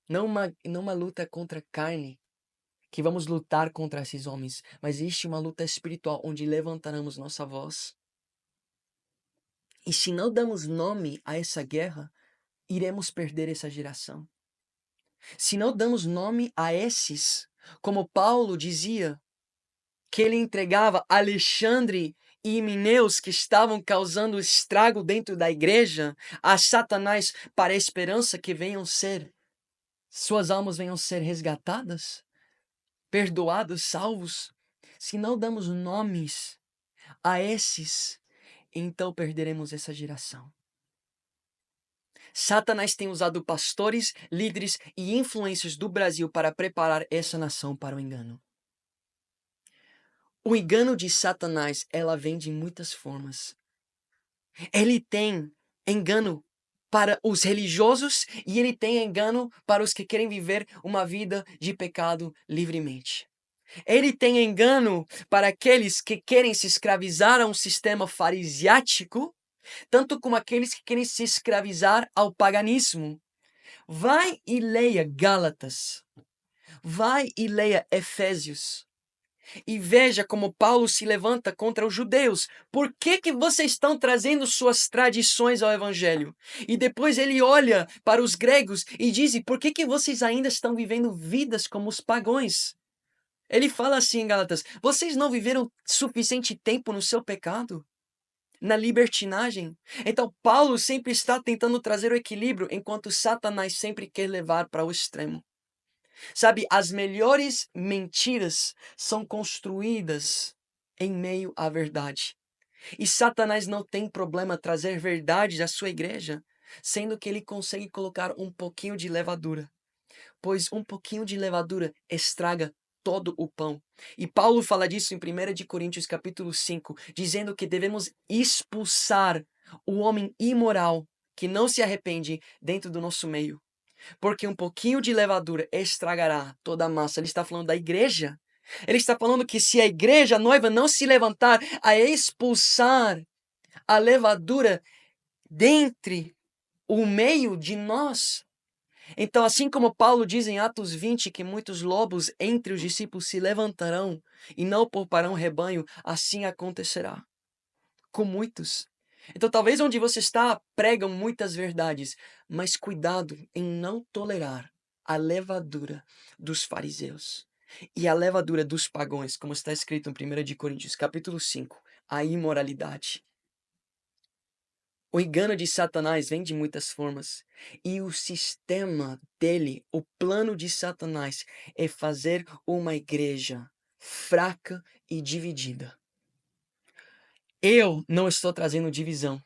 Não uma luta contra carne, que vamos lutar contra esses homens, mas existe uma luta espiritual onde levantaremos nossa voz. E se não damos nome a essa guerra, iremos perder essa geração. Se não damos nome a esses, como Paulo dizia, que ele entregava Alexandre e Himeneus, que estavam causando estrago dentro da igreja, a Satanás, para a esperança que suas almas venham ser resgatadas, perdoados, salvos. Se não damos nomes a esses, então perderemos essa geração. Satanás tem usado pastores, líderes e influencers do Brasil para preparar essa nação para o engano. O engano de Satanás, ela vem de muitas formas. Ele tem engano para os religiosos e ele tem engano para os que querem viver uma vida de pecado livremente. Ele tem engano para aqueles que querem se escravizar a um sistema farisiático, tanto como aqueles que querem se escravizar ao paganismo. Vai e leia Gálatas. Vai e leia Efésios. E veja como Paulo se levanta contra os judeus. Por que vocês estão trazendo suas tradições ao evangelho? E depois ele olha para os gregos e diz: por que vocês ainda estão vivendo vidas como os pagãos? Ele fala assim em Gálatas: vocês não viveram suficiente tempo no seu pecado? Na libertinagem? Então Paulo sempre está tentando trazer o equilíbrio, enquanto Satanás sempre quer levar para o extremo. Sabe, as melhores mentiras são construídas em meio à verdade. E Satanás não tem problema trazer verdade à sua igreja, sendo que ele consegue colocar um pouquinho de levadura. Pois um pouquinho de levadura estraga todo o pão. E Paulo fala disso em 1 de Coríntios capítulo 5, dizendo que devemos expulsar o homem imoral que não se arrepende dentro do nosso meio. Porque um pouquinho de levadura estragará toda a massa. Ele está falando da igreja. Ele está falando que se a igreja, a noiva, não se levantar a expulsar a levadura dentre o meio de nós. Então, assim como Paulo diz em Atos 20 que muitos lobos entre os discípulos se levantarão e não pouparão rebanho, assim acontecerá com muitos. Então, talvez onde você está, pregam muitas verdades, mas cuidado em não tolerar a levadura dos fariseus e a levadura dos pagãos, como está escrito em 1 de Coríntios, capítulo 5, a imoralidade. O engano de Satanás vem de muitas formas, e o sistema dele, o plano de Satanás, é fazer uma igreja fraca e dividida. Eu não estou trazendo divisão.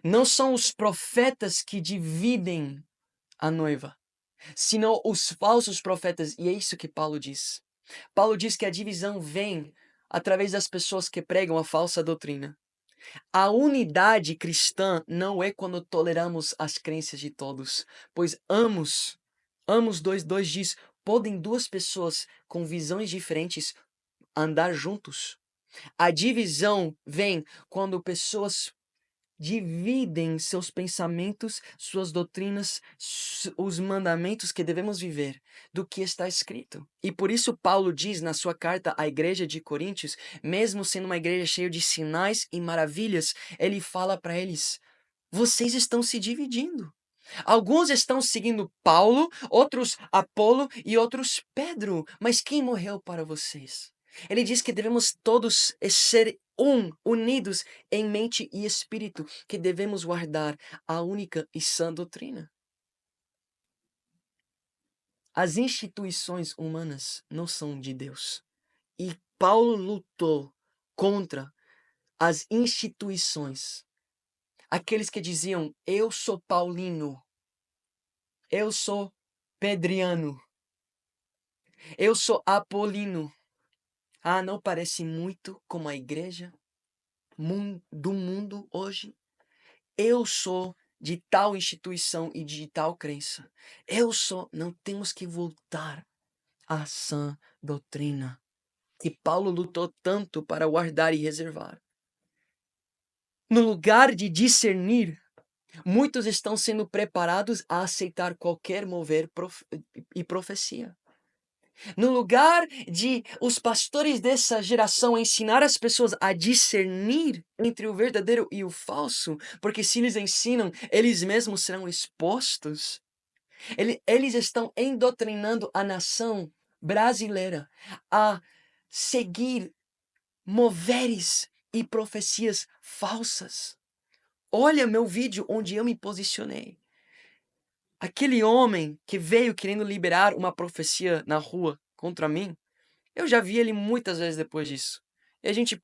Não são os profetas que dividem a noiva, senão os falsos profetas, e é isso que Paulo diz. Paulo diz que a divisão vem através das pessoas que pregam a falsa doutrina. A unidade cristã não é quando toleramos as crenças de todos, pois Amos 2:2 diz: podem duas pessoas com visões diferentes andar juntos? A divisão vem quando pessoas dividem seus pensamentos, suas doutrinas, os mandamentos que devemos viver do que está escrito. E por isso Paulo diz na sua carta à igreja de Coríntios, mesmo sendo uma igreja cheia de sinais e maravilhas, ele fala para eles: vocês estão se dividindo. Alguns estão seguindo Paulo, outros Apolo e outros Pedro. Mas quem morreu para vocês? Ele diz que devemos todos ser unidos em mente e espírito, que devemos guardar a única e sã doutrina. As instituições humanas não são de Deus. E Paulo lutou contra as instituições. Aqueles que diziam: eu sou paulino, eu sou pedriano, eu sou apolino. Ah, não parece muito com a igreja do mundo hoje? Eu sou de tal instituição e de tal crença. Eu sou. Não, temos que voltar à sã doutrina que Paulo lutou tanto para guardar e reservar. No lugar de discernir, muitos estão sendo preparados a aceitar qualquer mover e profecia. No lugar de os pastores dessa geração ensinar as pessoas a discernir entre o verdadeiro e o falso, porque se eles ensinam, eles mesmos serão expostos. Eles estão endoctrinando a nação brasileira a seguir moveres e profecias falsas. Olha meu vídeo onde eu me posicionei. Aquele homem que veio querendo liberar uma profecia na rua contra mim, eu já vi ele muitas vezes depois disso. E a gente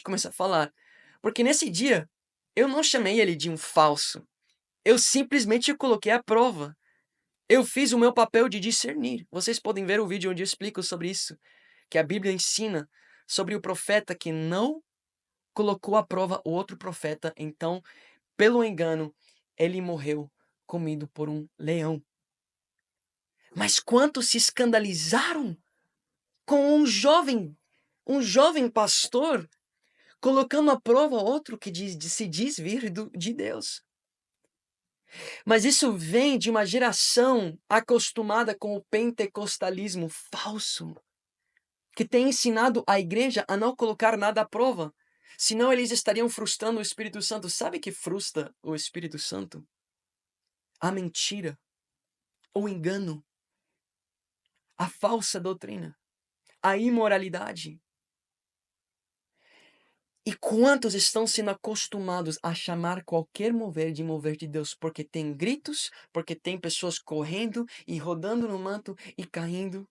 começa a falar. Porque nesse dia, eu não chamei ele de um falso. Eu simplesmente coloquei a prova. Eu fiz o meu papel de discernir. Vocês podem ver o vídeo onde eu explico sobre isso. Que a Bíblia ensina sobre o profeta que não colocou à prova o outro profeta. Então, pelo engano, ele morreu comido por um leão. Mas quantos se escandalizaram com um jovem pastor colocando à prova outro que se diz vir de Deus. Mas isso vem de uma geração acostumada com o pentecostalismo falso, que tem ensinado a igreja a não colocar nada à prova, senão eles estariam frustrando o Espírito Santo. Sabe o que frustra o Espírito Santo? A mentira, o engano, a falsa doutrina, a imoralidade. E quantos estão sendo acostumados a chamar qualquer mover de mover de Deus? Porque tem gritos, porque tem pessoas correndo e rodando no manto e caindo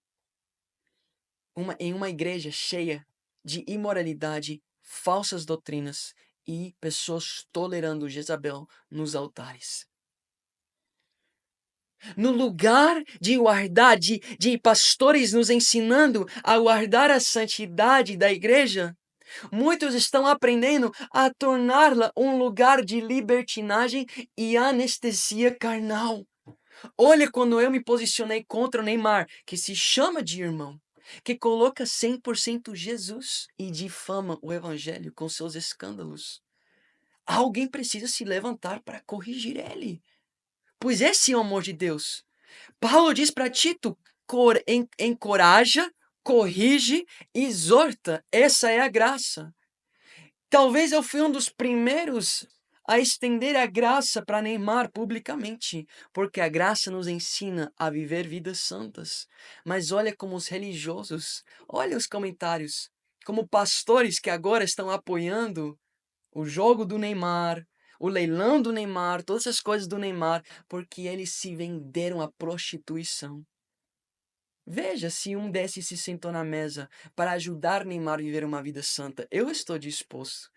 em uma igreja cheia de imoralidade, falsas doutrinas e pessoas tolerando Jezabel nos altares. No lugar de guardar, de pastores nos ensinando a guardar a santidade da igreja, muitos estão aprendendo a torná-la um lugar de libertinagem e anestesia carnal. Olha quando eu me posicionei contra o Neymar, que se chama de irmão, que coloca 100% Jesus e difama o evangelho com seus escândalos. Alguém precisa se levantar para corrigir ele, pois esse é o amor de Deus. Paulo diz para Tito, encoraja, corrige, exorta. Essa é a graça. Talvez eu fui um dos primeiros a estender a graça para Neymar publicamente, porque a graça nos ensina a viver vidas santas. Mas olha como os religiosos, olha os comentários, como pastores que agora estão apoiando o jogo do Neymar, o leilão do Neymar, todas essas coisas do Neymar, porque eles se venderam à prostituição. Veja, se um desses se sentou na mesa para ajudar Neymar a viver uma vida santa, eu estou disposto.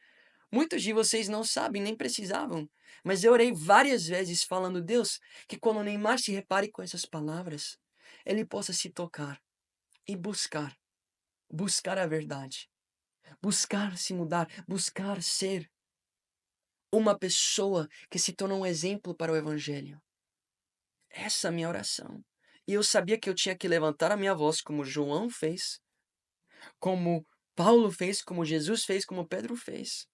Muitos de vocês não sabem, nem precisavam, mas eu orei várias vezes falando, Deus, que quando o Neymar se repare com essas palavras, ele possa se tocar e buscar a verdade, buscar se mudar, buscar ser uma pessoa que se torna um exemplo para o evangelho. Essa é a minha oração. E eu sabia que eu tinha que levantar a minha voz como João fez, como Paulo fez, como Jesus fez, como Pedro fez.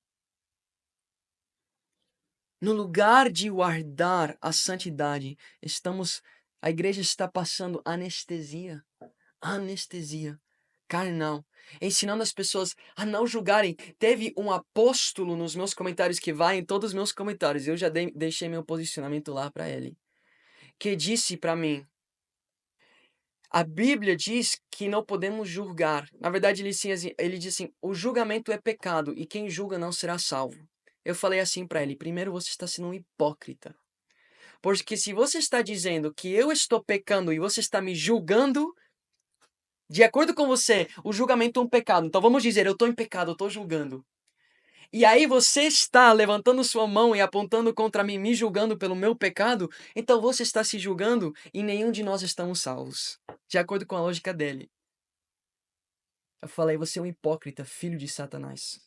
No lugar de guardar a santidade, a igreja está passando anestesia carnal, ensinando as pessoas a não julgarem. Teve um apóstolo nos meus comentários que vai em todos os meus comentários, eu já deixei meu posicionamento lá para ele, que disse para mim, a Bíblia diz que não podemos julgar. Na verdade, ele diz assim, o julgamento é pecado e quem julga não será salvo. Eu falei assim para ele, primeiro você está sendo um hipócrita. Porque se você está dizendo que eu estou pecando e você está me julgando, de acordo com você, o julgamento é um pecado. Então vamos dizer, eu estou em pecado, eu estou julgando. E aí você está levantando sua mão e apontando contra mim, me julgando pelo meu pecado, então você está se julgando e nenhum de nós estamos salvos. De acordo com a lógica dele. Eu falei, você é um hipócrita, filho de Satanás.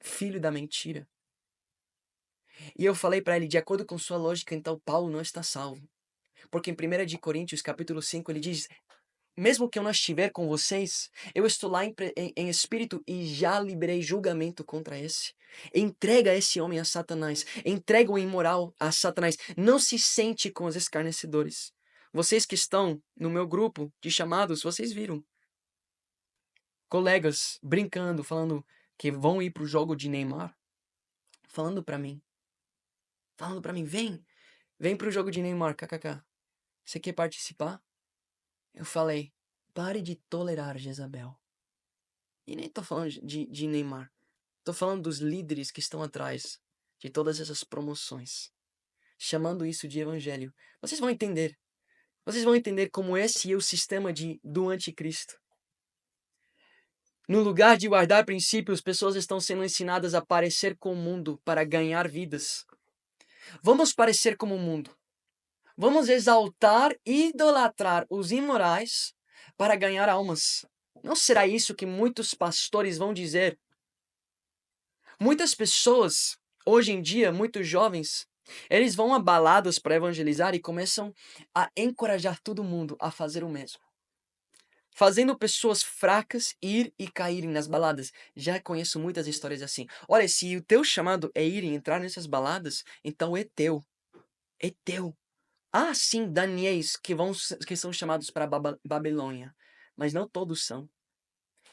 Filho da mentira. E eu falei para ele, de acordo com sua lógica, então Paulo não está salvo. Porque em 1 de Coríntios, capítulo 5, ele diz, mesmo que eu não estiver com vocês, eu estou lá em espírito e já liberei julgamento contra esse. Entrega esse homem a Satanás. Entrega o imoral a Satanás. Não se sente com os escarnecedores. Vocês que estão no meu grupo de chamados, vocês viram. colegas brincando, falando que vão ir pro jogo de Neymar, falando pra mim, vem pro jogo de Neymar, kkk. Você quer participar? Eu falei, pare de tolerar Jezabel. E nem tô falando de Neymar. Tô falando dos líderes que estão atrás de todas essas promoções, chamando isso de evangelho. Vocês vão entender. Vocês vão entender como esse é o sistema do anticristo. No lugar de guardar princípios, pessoas estão sendo ensinadas a parecer com o mundo para ganhar vidas. Vamos parecer como o mundo. Vamos exaltar e idolatrar os imorais para ganhar almas. Não será isso que muitos pastores vão dizer? Muitas pessoas, hoje em dia, muitos jovens, eles vão a baladas para evangelizar e começam a encorajar todo mundo a fazer o mesmo. Fazendo pessoas fracas ir e caírem nas baladas. Já conheço muitas histórias assim. Olha, se o teu chamado é ir e entrar nessas baladas, então é teu. É teu. Há sim Daniéis que são chamados para Babilônia, mas não todos são.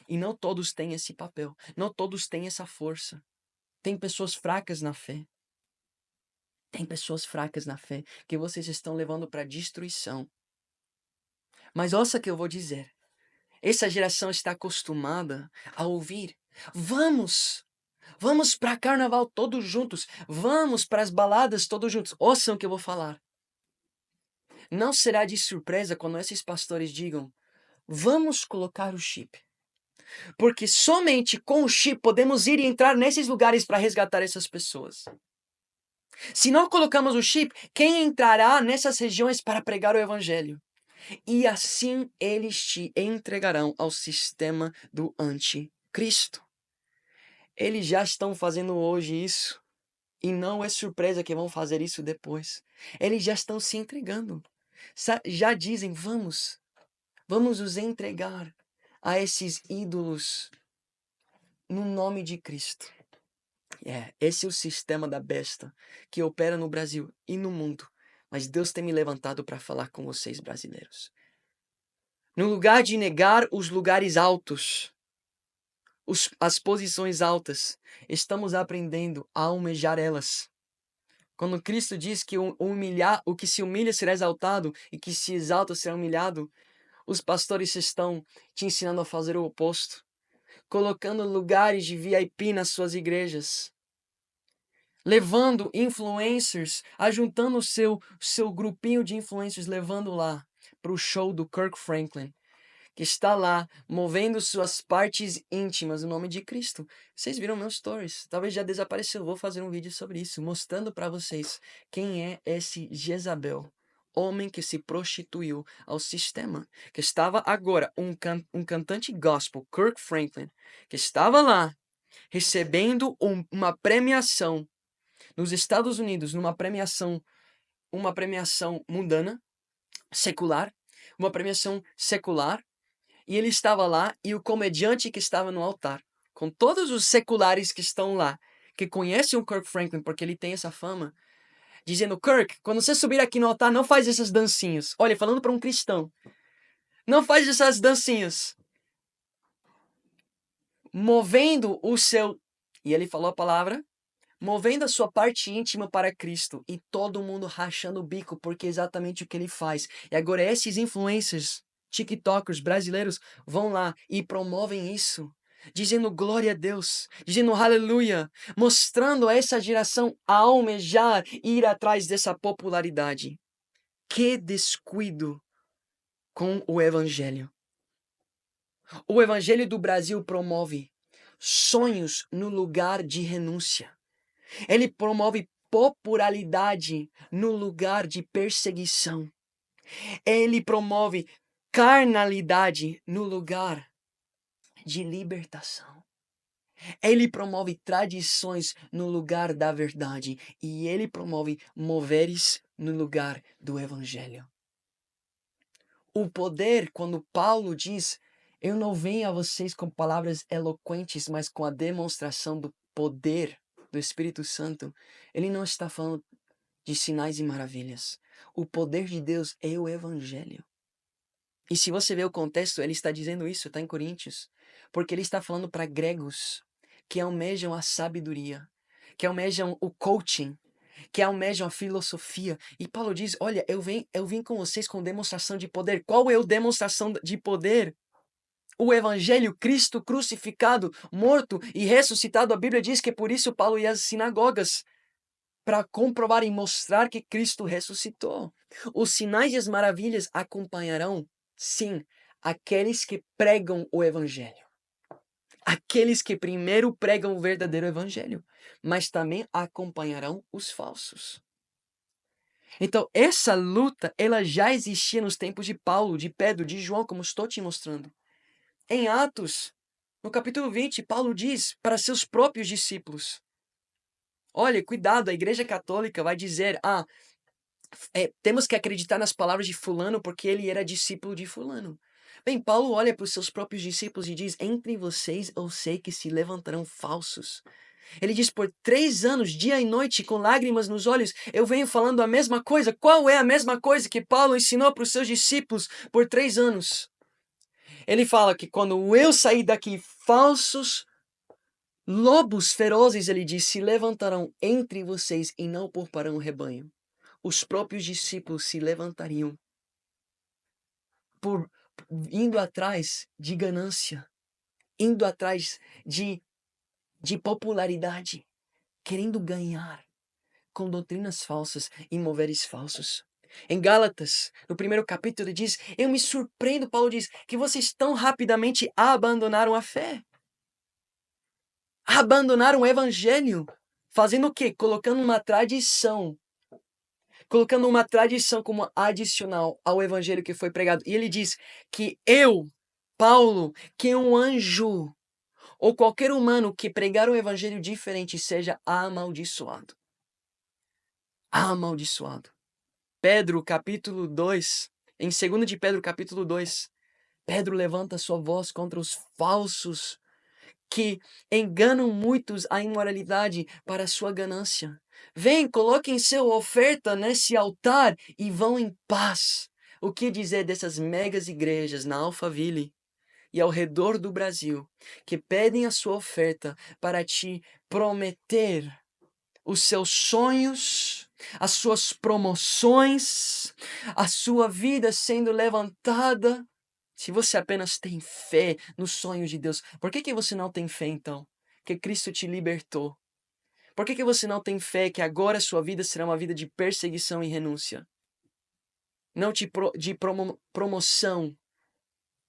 E não todos têm esse papel. Não todos têm essa força. Tem pessoas fracas na fé. Tem pessoas fracas na fé que vocês estão levando para destruição. Mas ouça o que eu vou dizer. Essa geração está acostumada a ouvir: vamos para carnaval todos juntos, vamos para as baladas todos juntos. Ouçam o que eu vou falar. Não será de surpresa quando esses pastores digam: vamos colocar o chip. Porque somente com o chip podemos ir e entrar nesses lugares para resgatar essas pessoas. Se não colocamos o chip, quem entrará nessas regiões para pregar o evangelho? E assim eles te entregarão ao sistema do anticristo. Eles já estão fazendo hoje isso. E não é surpresa que vão fazer isso depois. Eles já estão se entregando. Já dizem, vamos os entregar a esses ídolos no nome de Cristo. Esse é o sistema da besta que opera no Brasil e no mundo. Mas Deus tem me levantado para falar com vocês, brasileiros. No lugar de negar os lugares altos, as posições altas, estamos aprendendo a almejar elas. Quando Cristo diz que o que se humilha será exaltado e que se exalta será humilhado, os pastores estão te ensinando a fazer o oposto, colocando lugares de VIP nas suas igrejas, levando influencers, ajuntando o seu grupinho de influencers, levando lá para o show do Kirk Franklin, que está lá movendo suas partes íntimas no nome de Cristo. Vocês viram meus stories? Talvez já desapareceu. Vou fazer um vídeo sobre isso, mostrando para vocês quem é esse Jezabel. Homem que se prostituiu ao sistema. Que estava agora, um cantante gospel, Kirk Franklin, que estava lá recebendo uma premiação nos Estados Unidos, uma premiação mundana, secular, uma premiação secular. E ele estava lá, e o comediante que estava no altar, com todos os seculares que estão lá, que conhecem o Kirk Franklin, porque ele tem essa fama, dizendo: Kirk, quando você subir aqui no altar, não faz essas dancinhas. Olha, falando para um cristão, não faz essas dancinhas. Movendo o seu... E ele falou a palavra, movendo a sua parte íntima para Cristo. E todo mundo rachando o bico, porque é exatamente o que ele faz. E agora esses influencers, TikTokers brasileiros, vão lá e promovem isso, dizendo glória a Deus, dizendo aleluia, mostrando a essa geração a almejar e ir atrás dessa popularidade. Que descuido com o evangelho. O evangelho do Brasil promove sonhos no lugar de renúncia. Ele promove popularidade no lugar de perseguição. Ele promove carnalidade no lugar de libertação. Ele promove tradições no lugar da verdade. E ele promove moveres no lugar do evangelho. O poder, quando Paulo diz: eu não venho a vocês com palavras eloquentes, mas com a demonstração do poder do Espírito Santo, ele não está falando de sinais e maravilhas. O poder de Deus é o evangelho. E se você vê o contexto, ele está dizendo isso, está em Coríntios, porque ele está falando para gregos que almejam a sabedoria, que almejam o coaching, que almejam a filosofia. E Paulo diz: olha, eu vim com vocês com demonstração de poder. Qual é a demonstração de poder? O Evangelho, Cristo crucificado, morto e ressuscitado. A Bíblia diz que por isso Paulo ia às sinagogas, para comprovar e mostrar que Cristo ressuscitou. Os sinais e as maravilhas acompanharão, sim, aqueles que pregam o Evangelho. Aqueles que primeiro pregam o verdadeiro Evangelho, mas também acompanharão os falsos. Então, essa luta, ela já existia nos tempos de Paulo, de Pedro, de João, como estou te mostrando. Em Atos, no capítulo 20, Paulo diz para seus próprios discípulos: olha, cuidado, a Igreja Católica vai dizer: temos que acreditar nas palavras de fulano porque ele era discípulo de fulano. Bem, Paulo olha para os seus próprios discípulos e diz: entre vocês eu sei que se levantarão falsos. Ele diz: por 3 anos, dia e noite, com lágrimas nos olhos, eu venho falando a mesma coisa. Qual é a mesma coisa que Paulo ensinou para os seus discípulos por 3 anos? Ele fala que quando eu sair daqui, falsos lobos ferozes, ele diz, se levantarão entre vocês e não pouparão o rebanho. Os próprios discípulos se levantariam por indo atrás de ganância, indo atrás de popularidade, querendo ganhar com doutrinas falsas e moveres falsos. Em Gálatas, no primeiro capítulo, ele diz: eu me surpreendo, Paulo diz, que vocês tão rapidamente abandonaram a fé. Abandonaram o evangelho. Fazendo o quê? Colocando uma tradição como adicional ao evangelho que foi pregado. E ele diz que eu, Paulo, que um anjo ou qualquer humano que pregar um evangelho diferente seja amaldiçoado. Amaldiçoado. Pedro, capítulo 2, em 2 de Pedro, capítulo 2, Pedro levanta sua voz contra os falsos que enganam muitos à imoralidade para sua ganância. Vem, coloquem sua oferta nesse altar e vão em paz. O que dizer dessas megas igrejas na Alphaville e ao redor do Brasil que pedem a sua oferta para te prometer os seus sonhos, as suas promoções, a sua vida sendo levantada? Se você apenas tem fé nos sonhos de Deus, por que você não tem fé então? Que Cristo te libertou. Por que você não tem fé que agora sua vida será uma vida de perseguição e renúncia? Não de promoção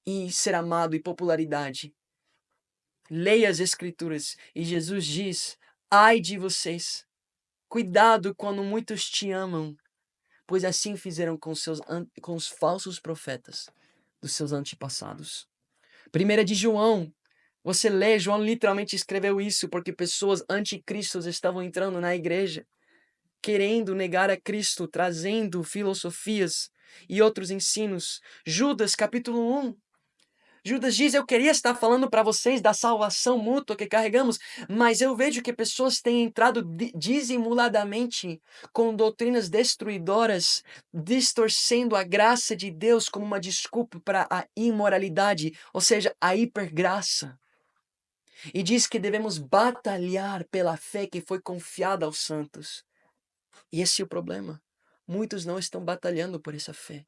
e ser amado e popularidade. Leia as Escrituras e Jesus diz: ai de vocês, cuidado quando muitos te amam, pois assim fizeram com os falsos profetas dos seus antepassados. 1 de João, você lê, João literalmente escreveu isso porque pessoas anticristos estavam entrando na igreja, querendo negar a Cristo, trazendo filosofias e outros ensinos. Judas, capítulo 1. Judas diz: eu queria estar falando para vocês da salvação mútua que carregamos, mas eu vejo que pessoas têm entrado dissimuladamente com doutrinas destruidoras, distorcendo a graça de Deus como uma desculpa para a imoralidade, ou seja, a hipergraça. E diz que devemos batalhar pela fé que foi confiada aos santos. E esse é o problema. Muitos não estão batalhando por essa fé.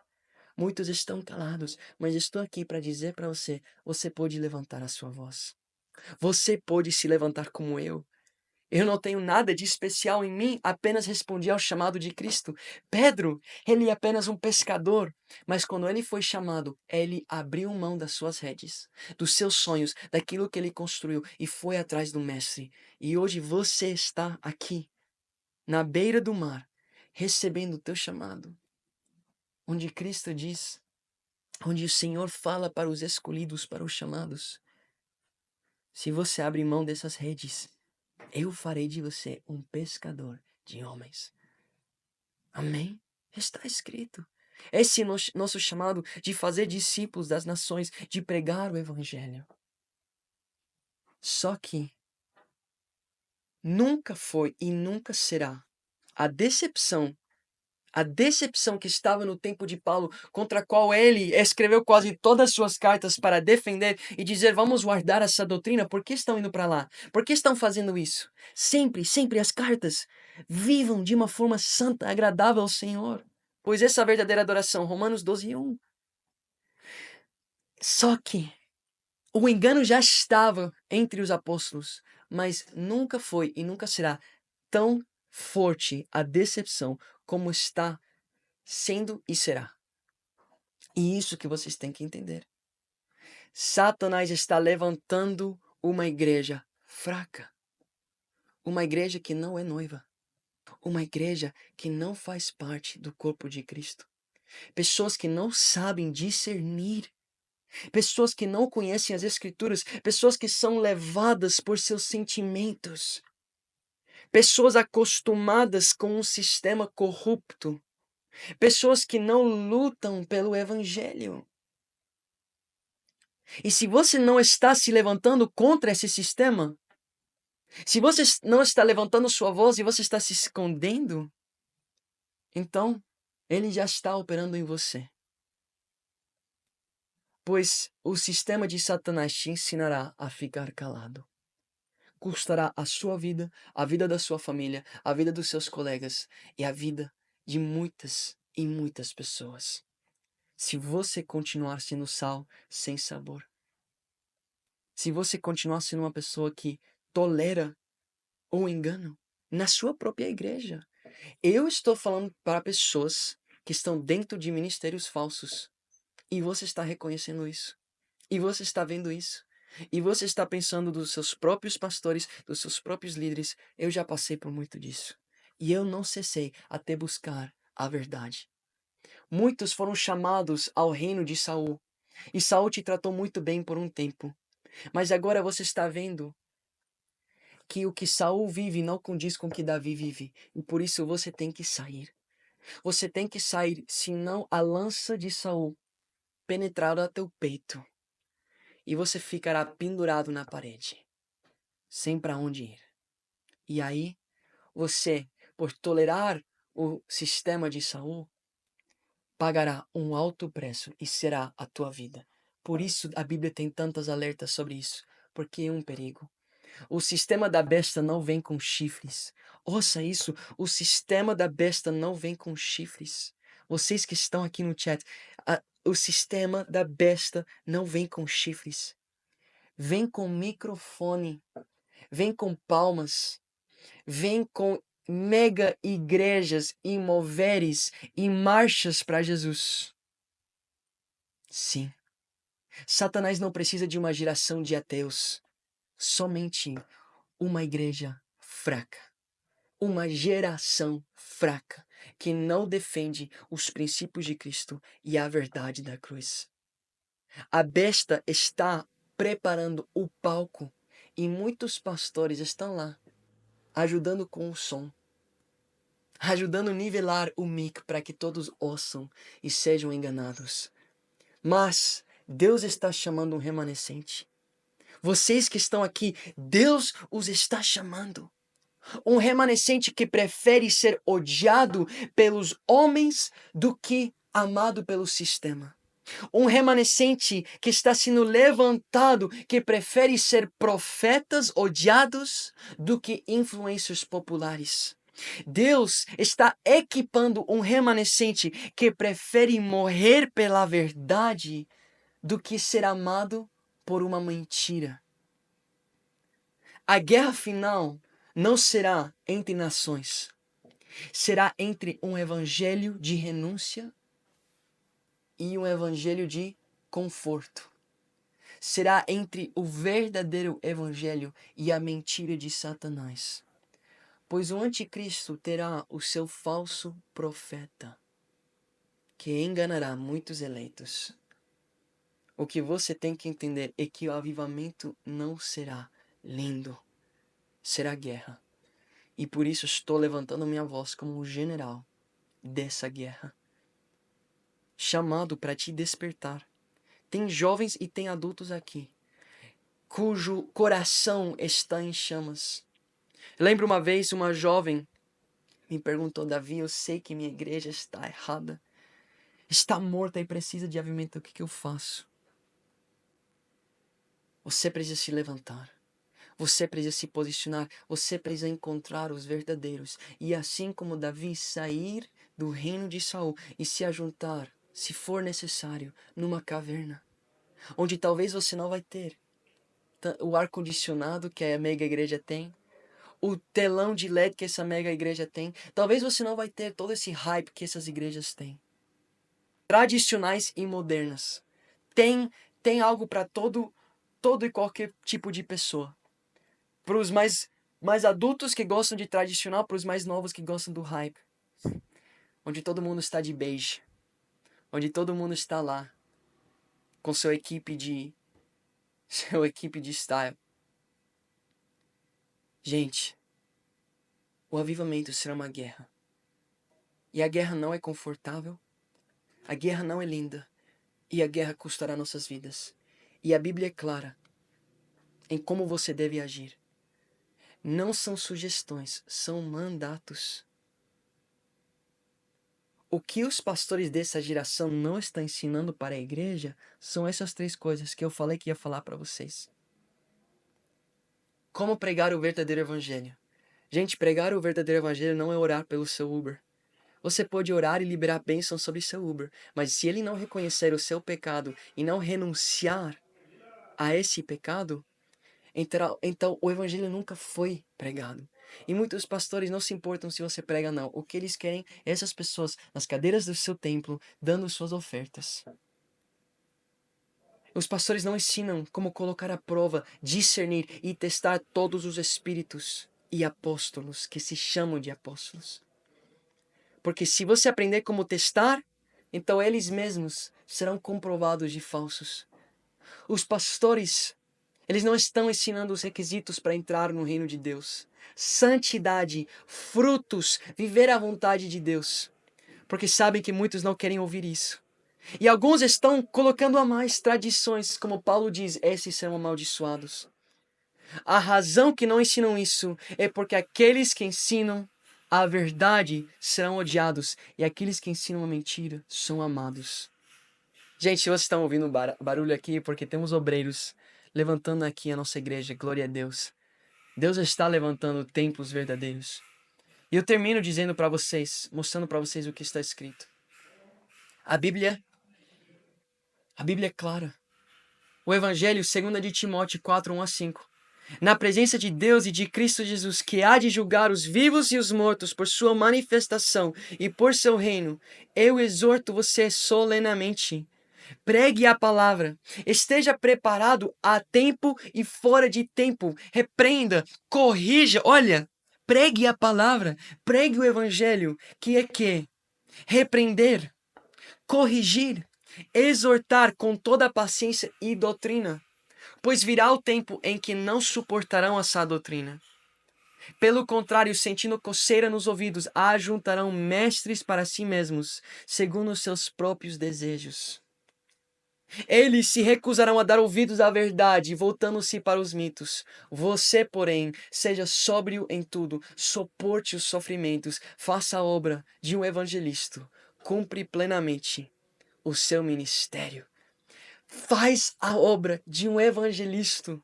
Muitos estão calados, mas estou aqui para dizer para você, você pode levantar a sua voz. Você pode se levantar como eu. Eu não tenho nada de especial em mim, apenas respondi ao chamado de Cristo. Pedro, ele é apenas um pescador, mas quando ele foi chamado, ele abriu mão das suas redes, dos seus sonhos, daquilo que ele construiu e foi atrás do mestre. E hoje você está aqui, na beira do mar, recebendo o teu chamado, onde Cristo diz, onde o Senhor fala para os escolhidos, para os chamados: se você abrir mão dessas redes, eu farei de você um pescador de homens. Amém? Está escrito. Esse é nosso chamado de fazer discípulos das nações, de pregar o evangelho. Só que nunca foi e nunca será a decepção, A decepção que estava no tempo de Paulo, contra a qual ele escreveu quase todas as suas cartas para defender e dizer: vamos guardar essa doutrina, por que estão indo para lá? Por que estão fazendo isso? Sempre, sempre as cartas. Vivam de uma forma santa, agradável ao Senhor. Pois essa é a verdadeira adoração. Romanos 12:1. Só que o engano já estava entre os apóstolos, mas nunca foi e nunca será tão forte a decepção como está sendo e será. E isso que vocês têm que entender. Satanás está levantando uma igreja fraca. Uma igreja que não é noiva. Uma igreja que não faz parte do corpo de Cristo. Pessoas que não sabem discernir. Pessoas que não conhecem as Escrituras. Pessoas que são levadas por seus sentimentos. Pessoas acostumadas com um sistema corrupto. Pessoas que não lutam pelo Evangelho. E se você não está se levantando contra esse sistema, se você não está levantando sua voz e você está se escondendo, então ele já está operando em você. Pois o sistema de Satanás te ensinará a ficar calado. Custará a sua vida, a vida da sua família, a vida dos seus colegas e a vida de muitas e muitas pessoas. Se você continuar sendo sal sem sabor. Se você continuar sendo uma pessoa que tolera o engano na sua própria igreja. Eu estou falando para pessoas que estão dentro de ministérios falsos. E você está reconhecendo isso. E você está vendo isso. E você está pensando dos seus próprios pastores, dos seus próprios líderes. Eu já passei por muito disso. E eu não cessei até buscar a verdade. Muitos foram chamados ao reino de Saul. E Saul te tratou muito bem por um tempo. Mas agora você está vendo que o que Saul vive não condiz com o que Davi vive. E por isso você tem que sair. Você tem que sair, senão a lança de Saul penetrará teu peito. E você ficará pendurado na parede, sem para onde ir. E aí, você, por tolerar o sistema de Saul, pagará um alto preço e será a tua vida. Por isso a Bíblia tem tantas alertas sobre isso, porque é um perigo. O sistema da besta não vem com chifres. Ouça isso, o sistema da besta não vem com chifres. Vocês que estão aqui no chat, o sistema da besta não vem com chifres. Vem com microfone, vem com palmas, vem com mega igrejas e moveres e marchas para Jesus. Sim, Satanás não precisa de uma geração de ateus, somente uma igreja fraca, uma geração fraca que não defende os princípios de Cristo e a verdade da cruz. A besta está preparando o palco e muitos pastores estão lá ajudando com o som, ajudando a nivelar o mic para que todos ouçam e sejam enganados. Mas Deus está chamando um remanescente. Vocês que estão aqui, Deus os está chamando. Um remanescente que prefere ser odiado pelos homens do que amado pelo sistema. Um remanescente que está sendo levantado, que prefere ser profetas odiados do que influencers populares. Deus está equipando um remanescente que prefere morrer pela verdade do que ser amado por uma mentira. A guerra final não será entre nações. Será entre um evangelho de renúncia e um evangelho de conforto. Será entre o verdadeiro evangelho e a mentira de Satanás. Pois o anticristo terá o seu falso profeta, que enganará muitos eleitos. O que você tem que entender é que o avivamento não será lindo, será guerra. E por isso estou levantando minha voz como um general dessa guerra, chamado para te despertar. Tem jovens e tem adultos aqui, cujo coração está em chamas. Lembro uma vez uma jovem Me perguntou: Davi, eu sei que minha igreja está errada, está morta e precisa de avivamento. O que eu faço? Você precisa se levantar. Você precisa se posicionar. Você precisa encontrar os verdadeiros. E assim como Davi sair do reino de Saul e se ajuntar, se for necessário, numa caverna, onde talvez você não vai ter o ar-condicionado que a mega igreja tem, o telão de LED que essa mega igreja tem. Talvez você não vai ter todo esse hype que essas igrejas têm. Tradicionais e modernas. Tem algo para todo e qualquer tipo de pessoa. Para os mais adultos que gostam de tradicional, para os mais novos que gostam do hype. Onde todo mundo está de beige. Onde todo mundo está lá com sua equipe de style. Gente, o avivamento será uma guerra. E a guerra não é confortável. A guerra não é linda. E a guerra custará nossas vidas. E a Bíblia é clara em como você deve agir. Não são sugestões, são mandatos. O que os pastores dessa geração não estão ensinando para a igreja são essas 3 coisas que eu falei que ia falar para vocês. Como pregar o verdadeiro evangelho? Gente, pregar o verdadeiro evangelho não é orar pelo seu Uber. Você pode orar e liberar bênçãos sobre seu Uber, mas se ele não reconhecer o seu pecado e não renunciar a esse pecado, então o evangelho nunca foi pregado. E muitos pastores não se importam se você prega ou não. O que eles querem é essas pessoas nas cadeiras do seu templo dando suas ofertas. Os pastores não ensinam como colocar à prova, discernir e testar todos os espíritos e apóstolos que se chamam de apóstolos. Porque se você aprender como testar, então eles mesmos serão comprovados de falsos. Os pastores, eles não estão ensinando os requisitos para entrar no reino de Deus. Santidade, frutos, viver a vontade de Deus. Porque sabem que muitos não querem ouvir isso. E alguns estão colocando a mais tradições, como Paulo diz, esses serão amaldiçoados. A razão que não ensinam isso é porque aqueles que ensinam a verdade serão odiados e aqueles que ensinam a mentira são amados. Gente, vocês estão ouvindo barulho aqui porque temos obreiros levantando aqui a nossa igreja, glória a Deus. Deus está levantando templos verdadeiros. E eu termino dizendo para vocês, mostrando para vocês o que está escrito. A Bíblia é clara. O Evangelho, 2 de Timóteo 4, 1-5. Na presença de Deus e de Cristo Jesus, que há de julgar os vivos e os mortos por sua manifestação e por seu reino, eu exorto você solenemente. Pregue a palavra. Esteja preparado a tempo e fora de tempo. Repreenda, corrija. Olha, pregue a palavra. Pregue o Evangelho, que é que? Repreender, corrigir, exortar com toda a paciência e doutrina, pois virá o tempo em que não suportarão essa doutrina. Pelo contrário, sentindo coceira nos ouvidos, ajuntarão mestres para si mesmos, segundo os seus próprios desejos. Eles se recusarão a dar ouvidos à verdade, voltando-se para os mitos. Você, porém, seja sóbrio em tudo, suporte os sofrimentos, faça a obra de um evangelista, cumpre plenamente o seu ministério. Faz a obra de um evangelista,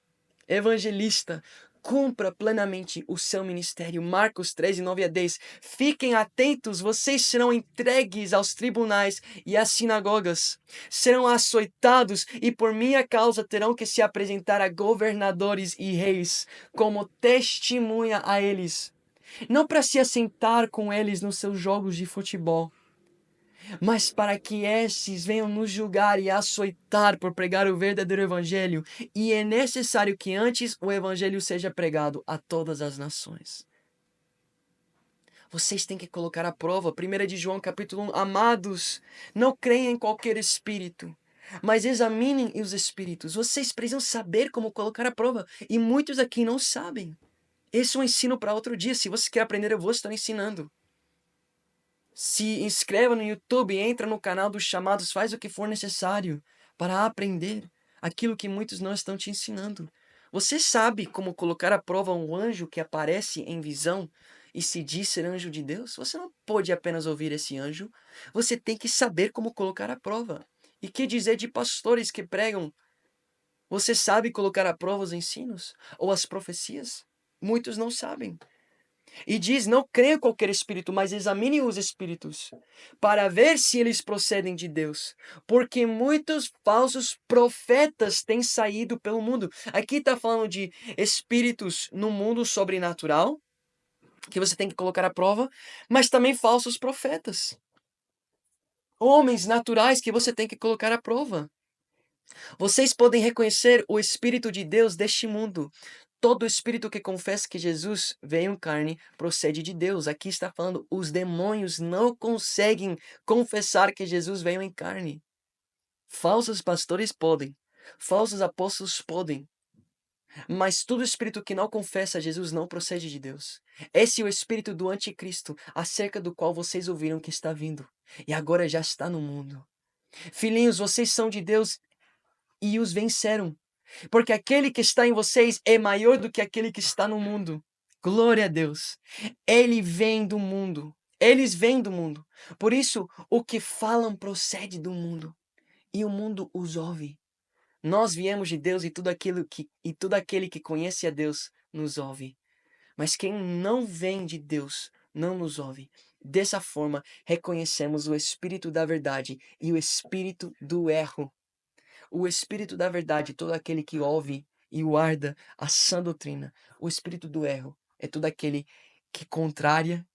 cumpra plenamente o seu ministério. Marcos 13, 9-10. Fiquem atentos, vocês serão entregues aos tribunais e às sinagogas. Serão açoitados e por minha causa terão que se apresentar a governadores e reis como testemunha a eles. Não para se assentar com eles nos seus jogos de futebol, mas para que esses venham nos julgar e açoitar por pregar o verdadeiro evangelho, e é necessário que antes o evangelho seja pregado a todas as nações. Vocês têm que colocar à prova. 1 de João capítulo 1. Amados, não creiam em qualquer espírito, mas examinem os espíritos. Vocês precisam saber como colocar à prova, e muitos aqui não sabem. Esse é um ensino para outro dia. Se você quer aprender, eu vou estar ensinando. Se inscreva no YouTube, entra no canal dos chamados, faz o que for necessário para aprender aquilo que muitos não estão te ensinando. Você sabe como colocar à prova um anjo que aparece em visão e se diz ser anjo de Deus, você não pode apenas ouvir esse anjo, você tem que saber como colocar à prova. E que dizer de pastores que pregam? Você sabe colocar à prova os ensinos ou as profecias? Muitos não sabem. E diz: não creia em qualquer espírito, mas examine os espíritos, para ver se eles procedem de Deus. Porque muitos falsos profetas têm saído pelo mundo. Aqui está falando de espíritos no mundo sobrenatural, que você tem que colocar à prova, mas também falsos profetas. Homens naturais que você tem que colocar à prova. Vocês podem reconhecer o Espírito de Deus deste mundo. Todo espírito que confessa que Jesus veio em carne procede de Deus. Aqui está falando, os demônios não conseguem confessar que Jesus veio em carne. Falsos pastores podem, falsos apóstolos podem, mas todo espírito que não confessa Jesus não procede de Deus. Esse é o espírito do anticristo, acerca do qual vocês ouviram que está vindo, e agora já está no mundo. Filhinhos, vocês são de Deus e os venceram. Porque aquele que está em vocês é maior do que aquele que está no mundo. Glória a Deus. Ele vem do mundo. Eles vêm do mundo. Por isso, o que falam procede do mundo. E o mundo os ouve. Nós viemos de Deus e todo aquele que conhece a Deus nos ouve. Mas quem não vem de Deus não nos ouve. Dessa forma, reconhecemos o espírito da verdade e o espírito do erro. O Espírito da verdade, todo aquele que ouve e guarda a sã doutrina. O Espírito do erro é todo aquele que contraria,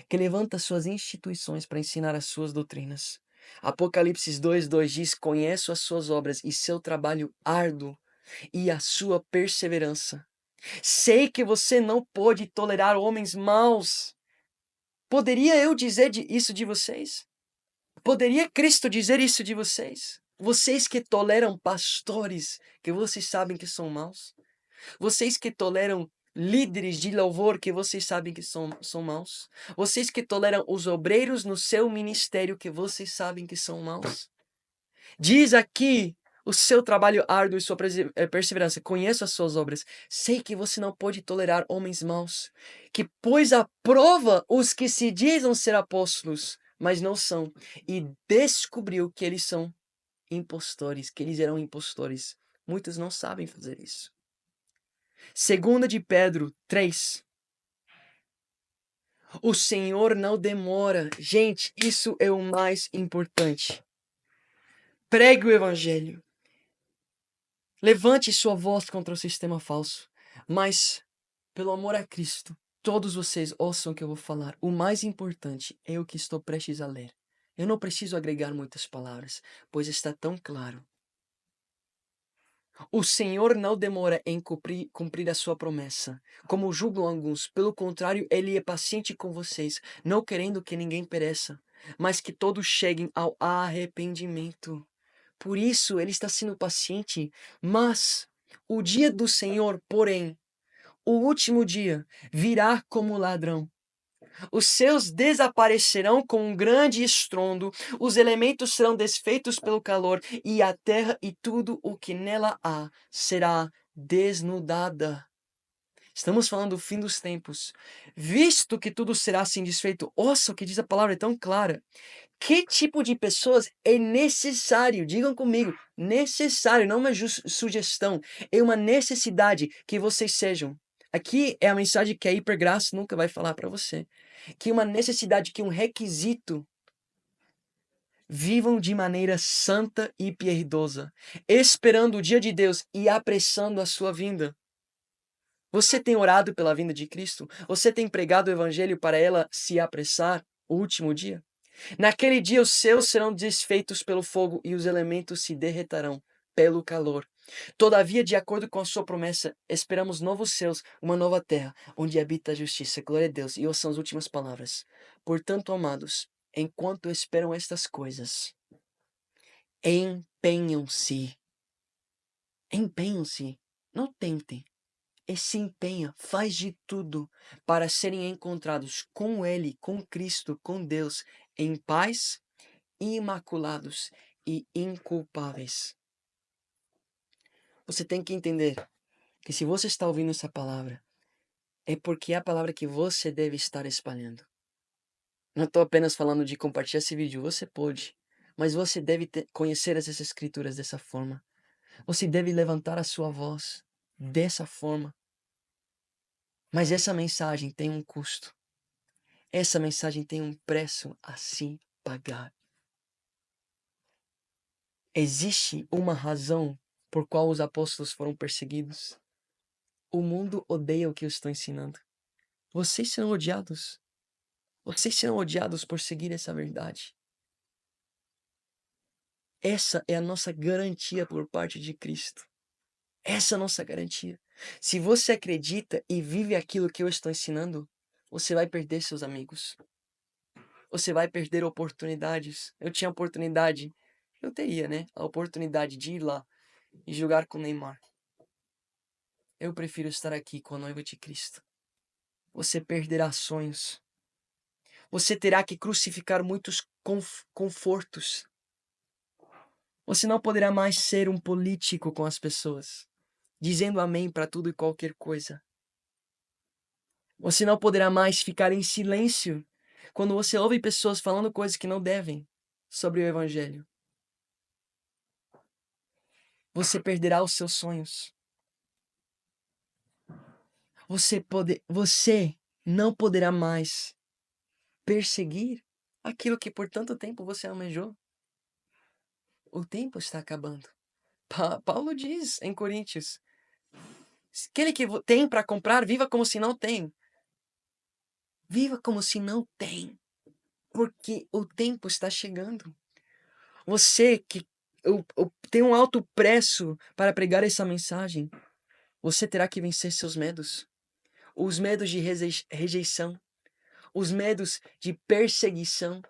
que levanta suas instituições para ensinar as suas doutrinas. Apocalipse 2:2 diz: conheço as suas obras e seu trabalho árduo e a sua perseverança. Sei que você não pode tolerar homens maus. Poderia eu dizer isso de vocês? Poderia Cristo dizer isso de vocês? Vocês que toleram pastores que vocês sabem que são maus? Vocês que toleram líderes de louvor que vocês sabem que são maus? Vocês que toleram os obreiros no seu ministério que vocês sabem que são maus? Diz aqui o seu trabalho árduo e sua perseverança. Conheço as suas obras. Sei que você não pode tolerar homens maus, que pôs à prova os que se dizem ser apóstolos, mas não são, e descobriu que eles são impostores, que eles eram impostores. Muitos não sabem fazer isso. Segunda de Pedro 3. O Senhor não demora. Gente, isso é o mais importante. Pregue o evangelho. Levante sua voz contra o sistema falso. Mas, pelo amor a Cristo, todos vocês ouçam o que eu vou falar. O mais importante é o que estou prestes a ler. Eu não preciso agregar muitas palavras, pois está tão claro. O Senhor não demora em cumprir a sua promessa, como julgam alguns. Pelo contrário, Ele é paciente com vocês, não querendo que ninguém pereça, mas que todos cheguem ao arrependimento. Por isso, Ele está sendo paciente. Mas o dia do Senhor, porém, o último dia, virá como ladrão. Os seus desaparecerão com um grande estrondo, os elementos serão desfeitos pelo calor, e a terra e tudo o que nela há será desnudada. Estamos falando do fim dos tempos. Visto que tudo será assim desfeito, ouça o que diz a palavra, é tão clara. Que tipo de pessoas é necessário? Digam comigo, necessário, não uma sugestão, é uma necessidade que vocês sejam. Aqui é a mensagem que a Hipergraça nunca vai falar para você. Que uma necessidade, que um requisito. Vivam de maneira santa e piedosa, esperando o dia de Deus e apressando a sua vinda. Você tem orado pela vinda de Cristo? Você tem pregado o evangelho para ela se apressar o último dia? Naquele dia os céus serão desfeitos pelo fogo e os elementos se derreterão pelo calor. Todavia, de acordo com a sua promessa, esperamos novos céus, uma nova terra, onde habita a justiça. Glória a Deus. E ouçam as últimas palavras. Portanto, amados, enquanto esperam estas coisas, empenham-se. Empenham-se. Não tentem. E se empenha, faz de tudo para serem encontrados com Ele, com Cristo, com Deus, em paz, imaculados e inculpáveis. Você tem que entender que se você está ouvindo essa palavra, é porque é a palavra que você deve estar espalhando. Não estou apenas falando de compartilhar esse vídeo, você pode, mas você deve conhecer essas escrituras dessa forma. Você deve levantar a sua voz dessa forma. Mas essa mensagem tem um custo. Essa mensagem tem um preço a se pagar. Existe uma razão por qual os apóstolos foram perseguidos. O mundo odeia o que eu estou ensinando. Vocês serão odiados. Vocês serão odiados por seguir essa verdade. Essa é a nossa garantia por parte de Cristo. Essa é a nossa garantia. Se você acredita e vive aquilo que eu estou ensinando, você vai perder seus amigos. Você vai perder oportunidades. Eu tinha oportunidade, eu teria, né? A oportunidade de ir lá e jogar com o Neymar. Eu prefiro estar aqui com a noiva de Cristo. Você perderá sonhos. Você terá que crucificar muitos confortos. Você não poderá mais ser um político com as pessoas, dizendo amém para tudo e qualquer coisa. Você não poderá mais ficar em silêncio quando você ouve pessoas falando coisas que não devem sobre o Evangelho. Você perderá os seus sonhos. Você não poderá mais perseguir aquilo que por tanto tempo você almejou. O tempo está acabando. Paulo diz em Coríntios: aquele que tem para comprar, viva como se não tem. Viva como se não tem. Porque o tempo está chegando. Você que tem um alto preço para pregar essa mensagem, você terá que vencer seus medos. Os medos de rejeição. Os medos de perseguição.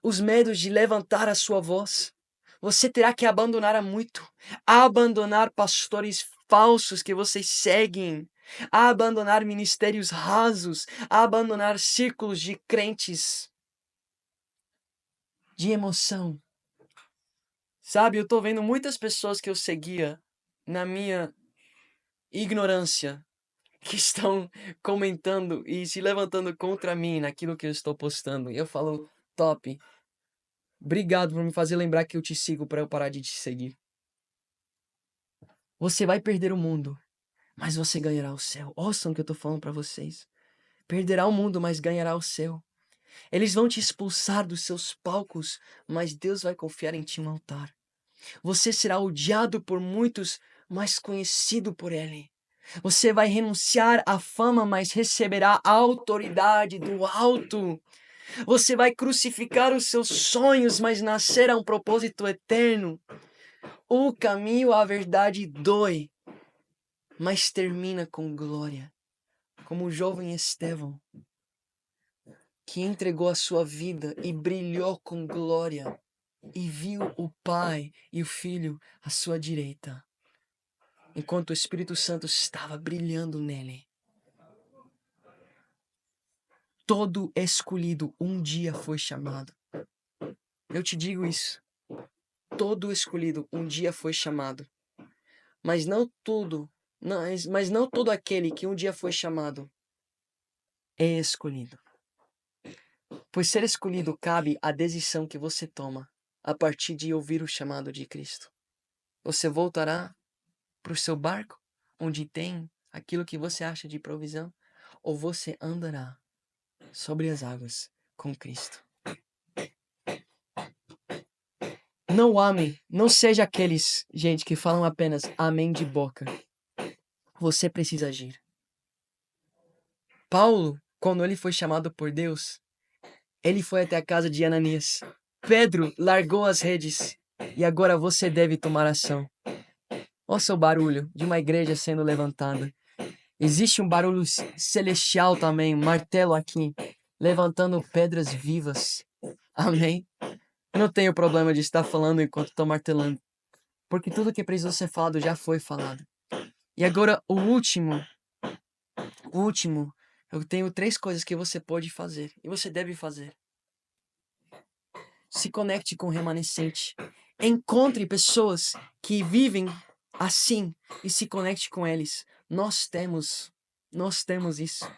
Os medos de levantar a sua voz. Você terá que abandonar muito. Abandonar pastores falsos que vocês seguem. Abandonar ministérios rasos. Abandonar círculos de crentes de emoção. Sabe, eu tô vendo muitas pessoas que eu seguia na minha ignorância que estão comentando e se levantando contra mim naquilo que eu estou postando. E eu falo, top. Obrigado por me fazer lembrar que eu te sigo para eu parar de te seguir. Você vai perder o mundo, mas você ganhará o céu. Ouçam o que eu tô falando para vocês. Perderá o mundo, mas ganhará o céu. Eles vão te expulsar dos seus palcos, mas Deus vai confiar em ti um altar. Você será odiado por muitos, mas conhecido por Ele. Você vai renunciar à fama, mas receberá a autoridade do alto. Você vai crucificar os seus sonhos, mas nascerá um propósito eterno. O caminho à verdade dói, mas termina com glória. Como o jovem Estevão, que entregou a sua vida e brilhou com glória, e viu o Pai e o Filho à sua direita, enquanto o Espírito Santo estava brilhando nele. Todo escolhido um dia foi chamado. Eu te digo isso. Todo escolhido um dia foi chamado. Mas não todo aquele que um dia foi chamado é escolhido. Pois ser escolhido cabe à decisão que você toma a partir de ouvir o chamado de Cristo. Você voltará para o seu barco, onde tem aquilo que você acha de provisão, ou você andará sobre as águas com Cristo. Não amem, não seja aqueles, gente, que falam apenas amém de boca. Você precisa agir. Paulo, quando ele foi chamado por Deus, ele foi até a casa de Ananias. Pedro largou as redes e agora você deve tomar ação. Ouça o barulho de uma igreja sendo levantada. Existe um barulho celestial também, um martelo aqui, levantando pedras vivas. Amém? Eu não tenho problema de estar falando enquanto estou martelando, porque tudo que precisou ser falado já foi falado. E agora o último, eu tenho 3 coisas que você pode fazer e você deve fazer. Se conecte com o remanescente. Encontre pessoas que vivem assim e se conecte com eles. Nós temos Nós temos isso.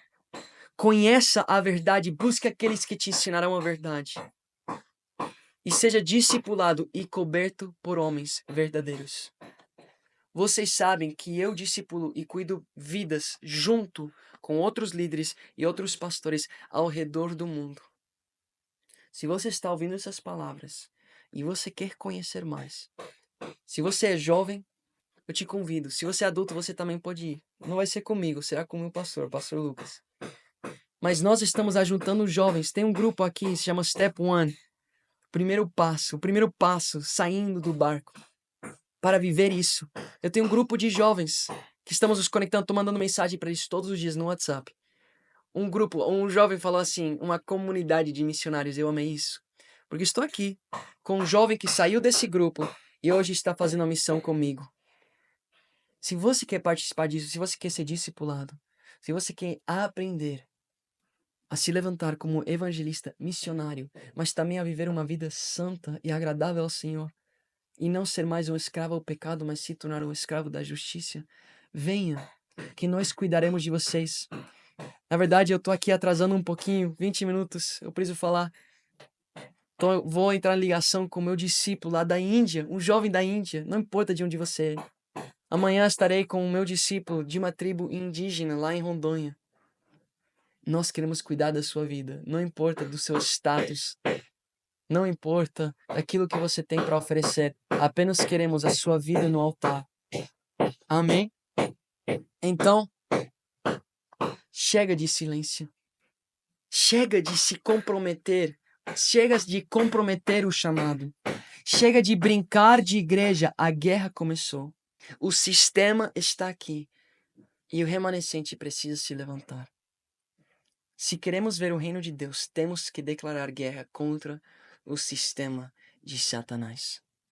Conheça a verdade, busque aqueles que te ensinarão a verdade. E seja discipulado e coberto por homens verdadeiros. Vocês sabem que eu discipulo e cuido vidas junto com outros líderes e outros pastores ao redor do mundo. Se você está ouvindo essas palavras e você quer conhecer mais, se você é jovem, eu te convido. Se você é adulto, você também pode ir. Não vai ser comigo, será com o meu pastor, pastor Lucas. Mas nós estamos ajuntando jovens. Tem um grupo aqui, se chama Step One. O primeiro passo saindo do barco para viver isso. Eu tenho um grupo de jovens que estamos nos conectando, estou mandando mensagem para eles todos os dias no WhatsApp. Um jovem falou assim, uma comunidade de missionários, eu amei isso. Porque estou aqui com um jovem que saiu desse grupo e hoje está fazendo a missão comigo. Se você quer participar disso, se você quer ser discipulado, se você quer aprender a se levantar como evangelista missionário, mas também a viver uma vida santa e agradável ao Senhor, e não ser mais um escravo ao pecado, mas se tornar um escravo da justiça, venha, que nós cuidaremos de vocês. Na verdade, eu tô aqui atrasando um pouquinho, 20 minutos, eu preciso falar. Vou entrar em ligação com o meu discípulo lá da Índia, um jovem da Índia, não importa de onde você é. Amanhã estarei com o meu discípulo de uma tribo indígena lá em Rondônia. Nós queremos cuidar da sua vida, não importa do seu status, não importa daquilo que você tem para oferecer, apenas queremos a sua vida no altar. Amém? Então, chega de silêncio. Chega de se comprometer. Chega de comprometer o chamado. Chega de brincar de igreja. A guerra começou. O sistema está aqui. E o remanescente precisa se levantar. Se queremos ver o reino de Deus, temos que declarar guerra contra o sistema de Satanás.